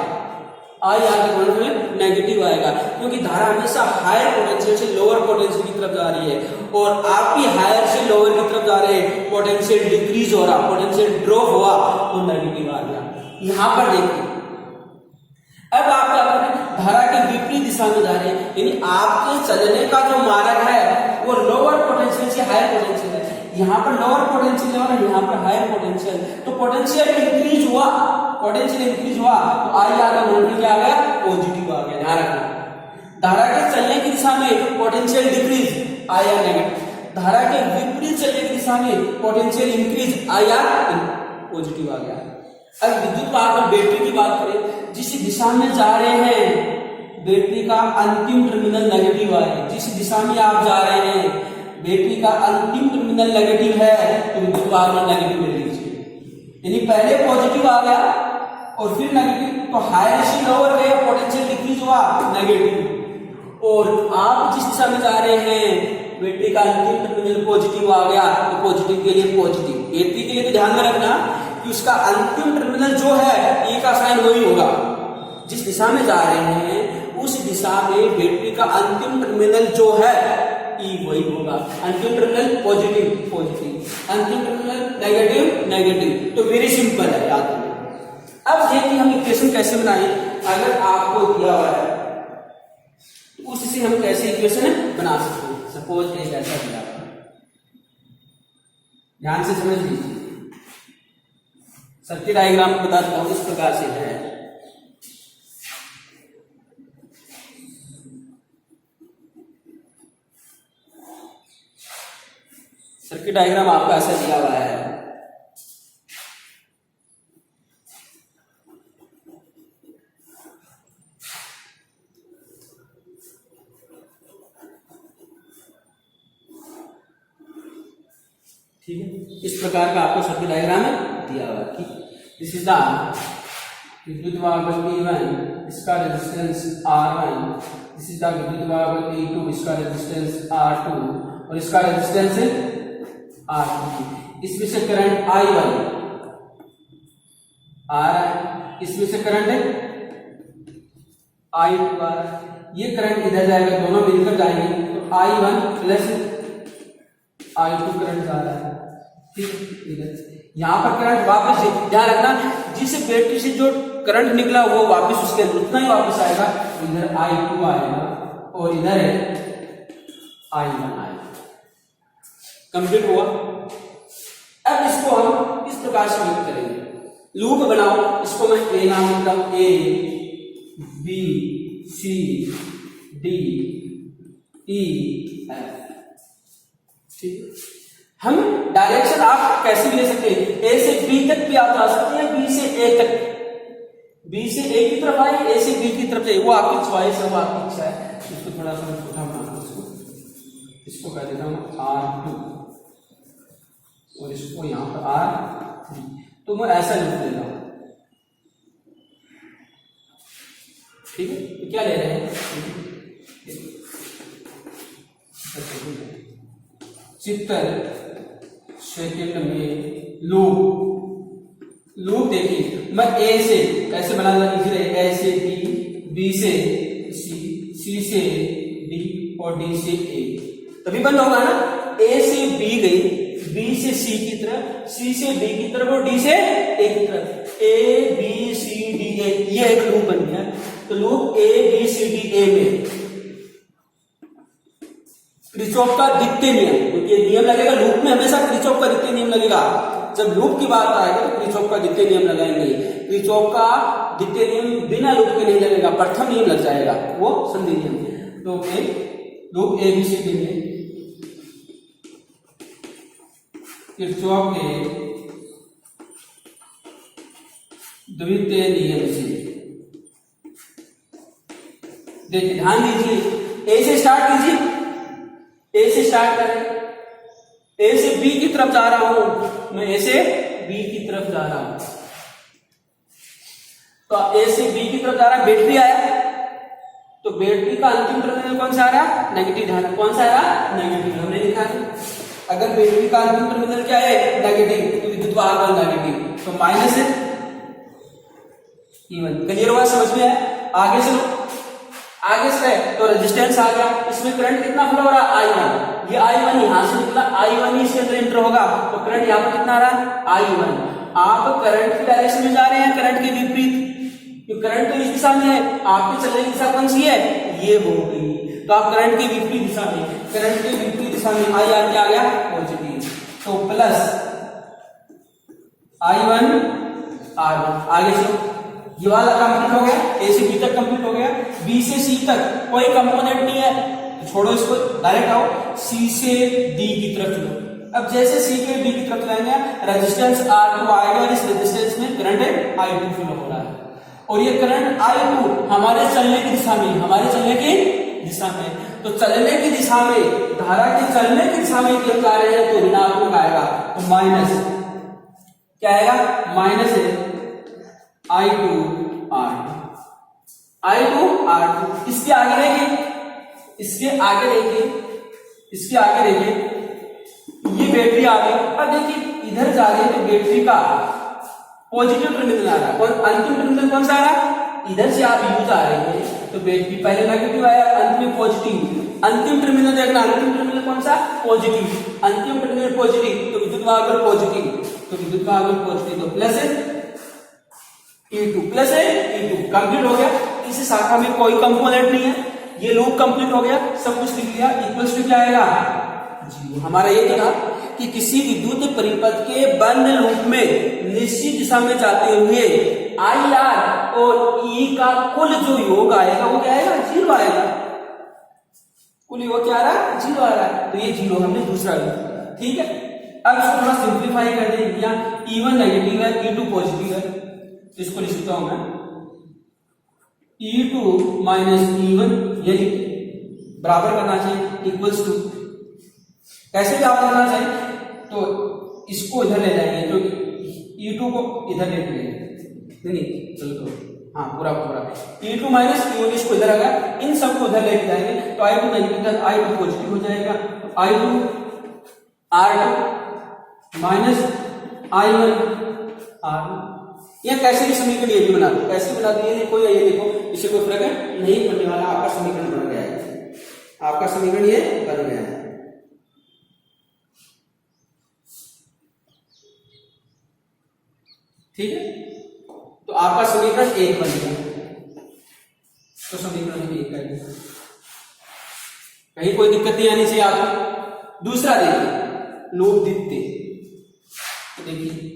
आई आर का गुणनफल नेगेटिव आएगा, क्योंकि धारा हमेशा हायर पोटेंशियल से लोअर पोटेंशियल की तरफ जा रही है और आप भी हायर से लोअर की तरफ जा रहे हैं, पोटेंशियल डिक्रीज हो रहा, पोटेंशियल ड्रॉप हुआ तो नेगेटिव आ गया। यहां पर देखिए अब आप क्या कर रहे हैं, धारा के विपरीत दिशा में जा रहे हैं, यानी आपके चलने का जो मार्ग है वो लोअर पोटेंशियल से हायर पोटेंशियल है। यहाँ पर लोअर पोटेंशियल और यहाँ पर हायर पोटेंशियल, तो पोटेंशियल इंक्रीज हुआ, पोटेंशियल इंक्रीज हुआ तो आई आर का गुणनफल क्या आ गया, पॉजिटिव आ गया। ध्यान रखना, धारा के चलने की दिशा में potential decrease, I R negative, धारा के विपरीत चलने की दिशा में potential increase, I R positive आ गया। अब विद्युत वाहक और बैटरी की बात करें, जिस दिशा में जा रहे हैं बैटरी का अंतिम टर्मिनल नेगेटिव आए, जिस दिशा में आप जा रहे हैं बैटरी का अंतिम टर्मिनल नेगेटिव है तो विद्युत वाहक में नेगेटिव ले लीजिए, यानी पहले पॉजिटिव आ गया और फिर नेगेटिव, तो हायर से लोअर गया, पोटेंशियल डिक्रीज हुआ नेगेटिव, और आप जिस दिशा में जा रहे हैं बैटरी का अंतिम टर्मिनल पॉजिटिव आ गया तो पॉजिटिव के लिए पॉजिटिव। बैटरी के लिए तो ध्यान में रखना कि उसका अंतिम टर्मिनल जो है ए का साइन वही होगा, जिस दिशा में जा रहे हैं उस दिशा में बैटरी का अंतिम टर्मिनल जो है ई वही होगा। अंतिम टर्मिनल पॉजिटिव पॉजिटिव, अंतिम टर्मिनल नेगेटिव नेगेटिव, तो वेरी सिंपल है याद रखना। अब देखिए हम इक्वेशन कैसे बनाएं, अगर आपको दिया हुआ है तो उससे हम कैसे इक्वेशन बना सकते हैं। सपोज एक ऐसा दिया हुआ है, ध्यान से समझ लीजिए, सर्किट डायग्राम बताता हूं, इस प्रकार से है। सर्किट डायग्राम आपका ऐसा दिया हुआ है, ठीक है, इस प्रकार का आपको सर्किट डायग्राम दिया हुआ है। दिस इज द विद्युत वाहक E1, इसका resistance R1, this is the विद्युत वाहक E2, इसका रेजिस्टेंस R2 और इसका रेजिस्टेंस R3। इसमें से करंट I1 आ रहा है, इसमें से करंट I2 आ रहा है, ये करंट इधर जाएगा, दोनों मिलकर जाएंगे तो I1 प्लस I2 करंट जा रहा है, ठीक है। यहाँ पर करंट वापस, ध्यान रखना, जिस बैटरी से जो करंट निकला वो वापस उसके अंदर उतना ही वापस आएगा, इधर I2 आएगा और इधर I1 आएगा। कंप्लीट हुआ। अब इसको हम इस प्रकार से लूप करेंगे, लूप बनाओ, इसको मैं ए नाम देता हूं, A B C D E F, ठीक है। हम डायरेक्शन आप कैसे भी ले सकते हैं, ए से बी तक भी आप जा सकते हैं, बी से ए तक, बी से ए की तरफ आए, ए से बी की तरफ जाए, वो आपकी चॉइस है, वो आपकी इच्छा है। इसको थोड़ा सा छोटा बनाना, इसको कह देता हूं R2 और इसको यहां पर R3, तो मैं ऐसा लिख देता हूं, ठीक है। तो क्या ले रहे हैं, चित्र सेकंड में लूप देखिए, मैं ए से कैसे बनाना लिख रहे, ए से बी से सी से डी और डी से ए, तभी बंद होगा ना। ए से बी गई, बी से सी की तरफ, सी से डी की तरफ और डी से ए की तरफ, ए बी सी डी ए, ये एक लूप बन गया। तो loop A B C D A में किरचॉफ का द्वितीय नियम, क्योंकि नियम लगेगा लूप में, हमेशा किरचॉफ का द्वितीय नियम लगेगा। जब लूप की बात आएगी तो किरचॉफ का द्वितीय नियम लगाएंगे। किरचॉफ का द्वितीय नियम बिना लूप के नहीं लगेगा, प्रथम नियम लग जाएगा, वो संधि नियम। तो loop A B C D में किरचॉफ के द्वितीय नियम से देखिए ध्यान दीजिए, ए से स्टार्ट कीजिए, ए से स्टार्ट करें, ए से बी की तरफ जा रहा हूं, मैं ए से बी की तरफ जा रहा हूं, तो ए से बी की तरफ जा रहा है, बैटरी आया, तो बैटरी का अंतिम टर्मिनल कौन सा आ रहा? नेगेटिव। ध्यान, कौन सा आ रहा? नेगेटिव। हमने लिखा है अगर बैटरी का अंतिम टर्मिनल क्या है? नेगेटिव, तो विद्युत वाहक बल नेगेटिव, तो माइनस है E1। क्लियर हुआ? समझ में आया? आगे चलो, आगे से तो रेजिस्टेंस आ गया, इसमें करंट कितना फ्लो हो रहा है? I1। ये I1 यहां से निकला, I1 ही इसके अंदर एंटर होगा, तो करंट यहां पर कितना आ रहा है? I1। आप करंट की डायरेक्शन में जा रहे हैं, करंट के विपरीत, क्योंकि करंट तो इस दिशा में है, आपकी चलने की दिशा कौन सी है? ये हो गई, तो आप करंट के विपरीत दिशा में, करंट के विपरीत दिशा में I आर क्या आ गया? पॉजिटिव, तो प्लस I1 R1। आगे चलो, ये वाला कंप्लीट हो गया, ए से बी तक कंप्लीट हो गया, बी से सी तक कोई कंपोनेंट नहीं है, तो छोड़ो इसको, डायरेक्ट आओ सी से डी की तरफ चलो। अब जैसे सी के डी की तरफ जाएंगे, रेजिस्टेंस R2 आएगा और इस रेजिस्टेंस में करंट I2 फ्लो हो रहा है, और ये करंट I2 हमारे चलने की दिशा में, हमारे चलने की दिशा में, तो चलने की दिशा में, धारा के चलने की दिशा में क्यों जा रहे हैं, तो ऋणात्मक आएगा, तो माइनस क्या आएगा? माइनस है I2 R2, I2 R2। इसके आगे देखिए, इसके आगे देखिए, इसके आगे देखिए, ये बैटरी आ गई, अब देखिए इधर जा रही है, तो बैटरी का पॉजिटिव टर्मिनल आ रहा है, और अंतिम टर्मिनल कौन सा आ रहा है? इधर से आप यूज आ रहे हैं, तो बैटरी पहले नेगेटिव आया, अंत में पॉजिटिव, अंतिम टर्मिनल देखना, अंतिम टर्मिनल कौन सा? पॉजिटिव, अंतिम टर्मिनल पॉजिटिव, तो विद्युत वाहक बल पॉजिटिव, तो विद्युत वाहक बल पॉजिटिव, तो प्लस है E2, प्लस है E2। कंप्लीट हो गया, इस शाखा में कोई कंपोनेंट नहीं है, ये लूप कंप्लीट हो गया, सब कुछ लिख लिया, इक्वल्स टू क्या आएगा? जीरो। हमारा ये था कि किसी विद्युत परिपथ के बंद लूप में निश्चित दिशा में जाते हुए IR और E का कुल जो योग आएगा वो क्या आएगा? जीरो आएगा, कुल योग क्या आ रहा है? जीरो आ रहा है, तो ये जीरो हमने दूसरा लिखा, ठीक है। अब इसको थोड़ा सिंप्लीफाई कर देंगे, E1 नेगेटिव है, E2 पॉजिटिव है, तो इसको लिख सकता हूं मैं E2 माइनस E1, ये बराबर करना चाहिए, इक्वल्स टू, कैसे भी आप करना चाहिए, तो इसको इधर ले जाएंगे, तो E2 को इधर ले जाएंगे, नहीं चलो, हाँ पूरा पूरा E2 माइनस E1, इसको इधर आएगा, इन सबको उधर लेके जाएंगे, तो I2 नेगेटिव, I2 पॉजिटिव हो जाएगा, I2 R2 minus I1 R1। या कैसे भी समीकरण ये भी बना दो, कैसे बना दिए, देखो या ये देखो, इससे कोई फर्क नहीं पड़ने वाला, आपका समीकरण बन गया है, आपका समीकरण ये बन गया है, ठीक है। तो आपका समीकरण 1 बन गया, तो समीकरण 1 कर दिया, कहीं कोई दिक्कत नहीं आनी चाहिए आपको। दूसरा देखिए, लूप द्वितीय, देखिए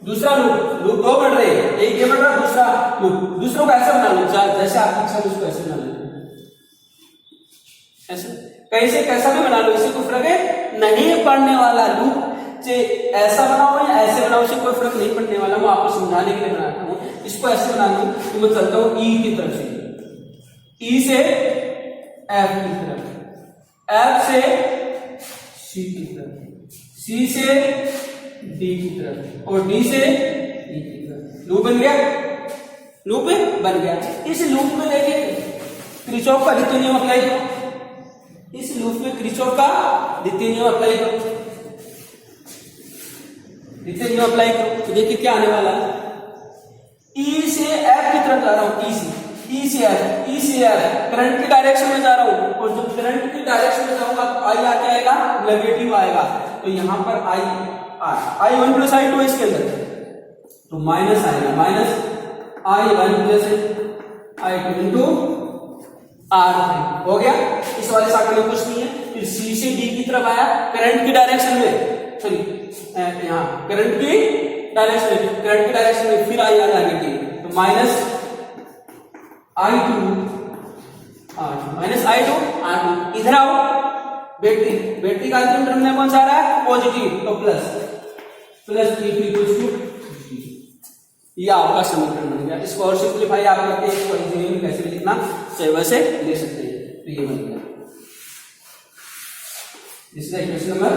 दूसरा लूप दो बढ़ रहे हैं, एक ये बढ़ रहा है, दूसरा लूप, दूसरों को ऐसा बना लो, जैसे आपकी इच्छा उसको ऐसे बना लो, ऐसे कैसे कैसा भी बना लो, इससे कोई फर्क नहीं पड़ने वाला। लूप चाहे ऐसा बनाओ या ऐसे बनाओ, इससे कोई फर्क नहीं पड़ने वाला, मैं आपको समझाने के लिए बनाता हूँ। इसको ऐसे बना लो, तो मैं चलता हूँ E की तरफ से, E से F की तरफ, F से C की तरफ, C से D की तरफ, और D से E की तरफ। लूप बन गया, लूप बन गया। इस लूप में देखिए किरचॉफ का द्वितीय नियम अप्लाई करो, इस लूप में किरचॉफ का द्वितीय नियम अप्लाई करो, द्वितीय नियम अप्लाई करो, तो देखिए क्या आने वाला है। E से F की तरफ जा रहा हूं, E से F, E से F, करंट की डायरेक्शन में जा रहा हूं, और जब करंट की डायरेक्शन में जाऊंगा तो I आके आएगा, नेगेटिव आएगा, तो यहां पर I1 प्लस I2 है इसके अंदर, तो माइनस आएगा, minus I1 plus I2 into R3 हो गया। इस वाले शाखा में कुछ नहीं है, फिर C से D की तरफ आया, करंट की डायरेक्शन में, सॉरी यहाँ करंट की डायरेक्शन में, फिर I आया नेगेटिव, तो minus I2 R2, minus I2 R2। इधर आओ, बैटरी का अंतिम टर्मिनल कौन सा आ रहा है? पॉजिटिव, तो प्लस E2 इक्वल्स टू, ये आपका समीकरण बन गया। इसको और सिंप्लीफाई आप करके इसको कैसे भी लिखना चाहे वैसे ले सकते हैं। तो ये बन गया दूसरा इक्वेशन नंबर।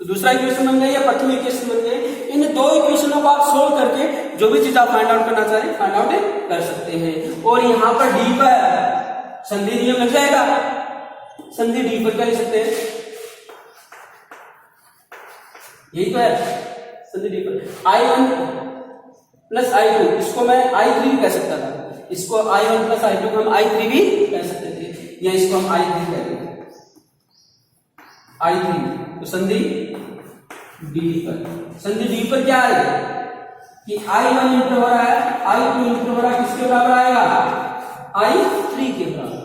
तो दूसरा इक्वेशन बन गया या प्रथम इक्वेशन बन गए। इन दो इक्वेशनों को आप सोल्व करके जो भी चीज आप फाइंड आउट करना चाहें फाइंड आउट कर सकते हैं। और यहाँ पर डी पर संधि नियम लग जाएगा। संधि डी पर क्या लिख सकते हैं, यही तो है संधि डी पर I1 प्लस I2, इसको मैं I3 भी कह सकता था, इसको I1 प्लस I2 को हम I3 भी कह सकते थे, या इसको हम I3 कहते हैं I3। तो संधि डी पर, संधि डी पर क्या है कि I1 इंटू हो रहा है I2 इंटू हो रहा है, किसके बराबर आएगा I3 के बराबर।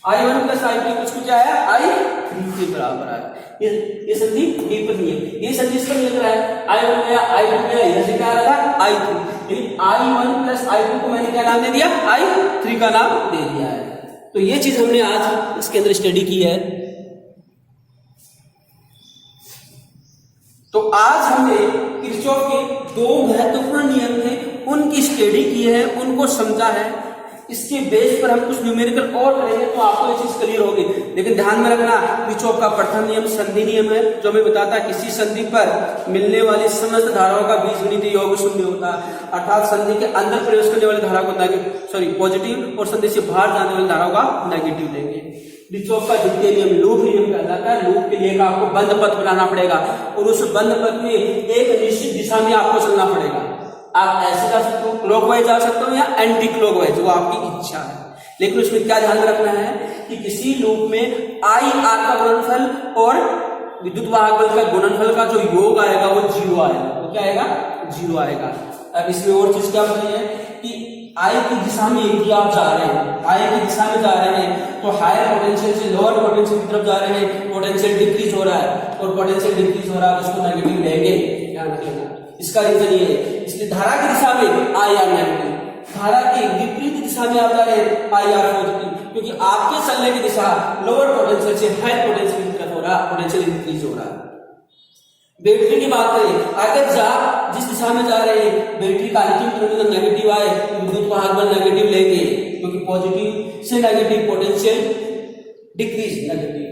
I1 प्लस I2 कुछ क्या है I3 के बराबर है। ये संधि डी पर नहीं है, ये संधि इस पर लग रहा है I1 गया I2 गया, यहां से क्या आ रहा था I3, यानी I1 प्लस I2 को मैंने क्या नाम दे दिया I3 का नाम दे दिया है। तो ये चीज हमने आज इसके अंदर स्टडी की है। तो आज हमने किरचॉफ के दो महत्वपूर्ण नियम थे उनकी स्टडी की है, उनको समझा है। इसके बेस पर हम कुछ न्यूमेरिकल और करेंगे तो आपको ये चीज क्लियर होगी। लेकिन ध्यान में रखना किरचॉफ का प्रथम नियम संधि नियम है, जो हमें बताता है किसी संधि पर मिलने वाली समस्त धाराओं का बीजगणित योग शून्य होता है। अर्थात संधि के अंदर प्रवेश करने वाली धारा को पॉजिटिव और संधि से बाहर जाने वाली धाराओं का नेगेटिव लेंगे। किरचॉफ का द्वितीय नियम लूप नियम कहलाता है। लूप के लिए आपको बंद पथ बनाना पड़ेगा और उस बंद पथ में एक निश्चित दिशा में आपको चलना पड़ेगा। आप ऐसे जा सकते हो, क्लॉकवाइज जा सकते हो या एंटी क्लॉकवाइज, वो आपकी इच्छा है। लेकिन उसमें क्या ध्यान रखना है कि किसी लूप में आई आर का गुणनफल और विद्युत वाहक बल का गुणनफल का जो योग आएगा वो 0 आएगा। वो क्या आएगा 0 आएगा। अब इसमें और चीज क्या बताई है कि आई की दिशा में यदि आप जा रहे हैं, आई की दिशा में जा रहे हैं तो हायर पोटेंशियल से लोअर पोटेंशियल की तरफ जा रहे हैं, पोटेंशियल डिक्रीज हो रहा है और पोटेंशियल डिक्रीज हो रहा है, उसको नेगेटिव लेंगे, ध्यान रखिएगा। इसका रीजन ये है, इसलिए धारा की दिशा में आई आर नेगेटिव, धारा की विपरीत दिशा में आप जा रहे हैं आई आर पॉजिटिव, क्योंकि आपके चलने की दिशा लोअर पोटेंशियल से हायर पोटेंशियल की तरफ हो रहा है, पोटेंशियल इंक्रीज हो रहा है। बैटरी की बात करें, अगर जिस दिशा में जा रहे हैं बैटरी का अंतिम टर्मिनल नेगेटिव आए तो विद्युत वाहक बल नेगेटिव लेंगे, क्योंकि पॉजिटिव से नेगेटिव पोटेंशियल डिक्रीज नेगेटिव।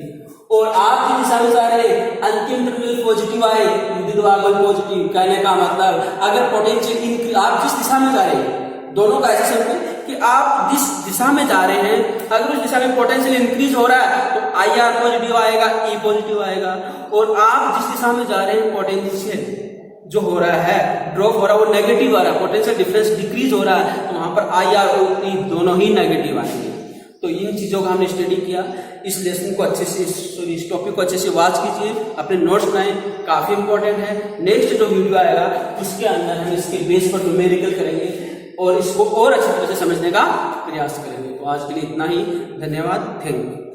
और आप जिस दिशा में जा रहे हैं अंतिम टर्मिनल पॉजिटिव आए विद्युत वाहक बल पॉजिटिव। कहने का मतलब अगर पोटेंशियल आप जिस दिशा में जा रहे हैं, दोनों का ऐसे समझें कि आप जिस दिशा में जा रहे हैं अगर उस दिशा में पोटेंशियल इंक्रीज हो रहा है तो आई आर पॉजिटिव आएगा, ई पॉजिटिव आएगा। और आप जिस दिशा में जा रहे हैं पोटेंशियल जो हो रहा है ड्रॉप हो रहा है वो नेगेटिव आ रहा है, पोटेंशियल डिफरेंस डिक्रीज हो रहा है, तो वहां पर आई आर और ई दोनों ही नेगेटिव आएंगे। तो इन चीजों का हमने स्टडी किया। इस लेसन को अच्छे से, इस टॉपिक को अच्छे से वॉच कीजिए, अपने नोट्स बनाएं, काफी इंपॉर्टेंट है। नेक्स्ट जो वीडियो आएगा उसके अंदर हम इसके बेस पर न्यूमेरिकल करेंगे और इसको और अच्छी तरह से समझने का प्रयास करेंगे। तो आज के लिए इतना ही, धन्यवाद, थैंक यू।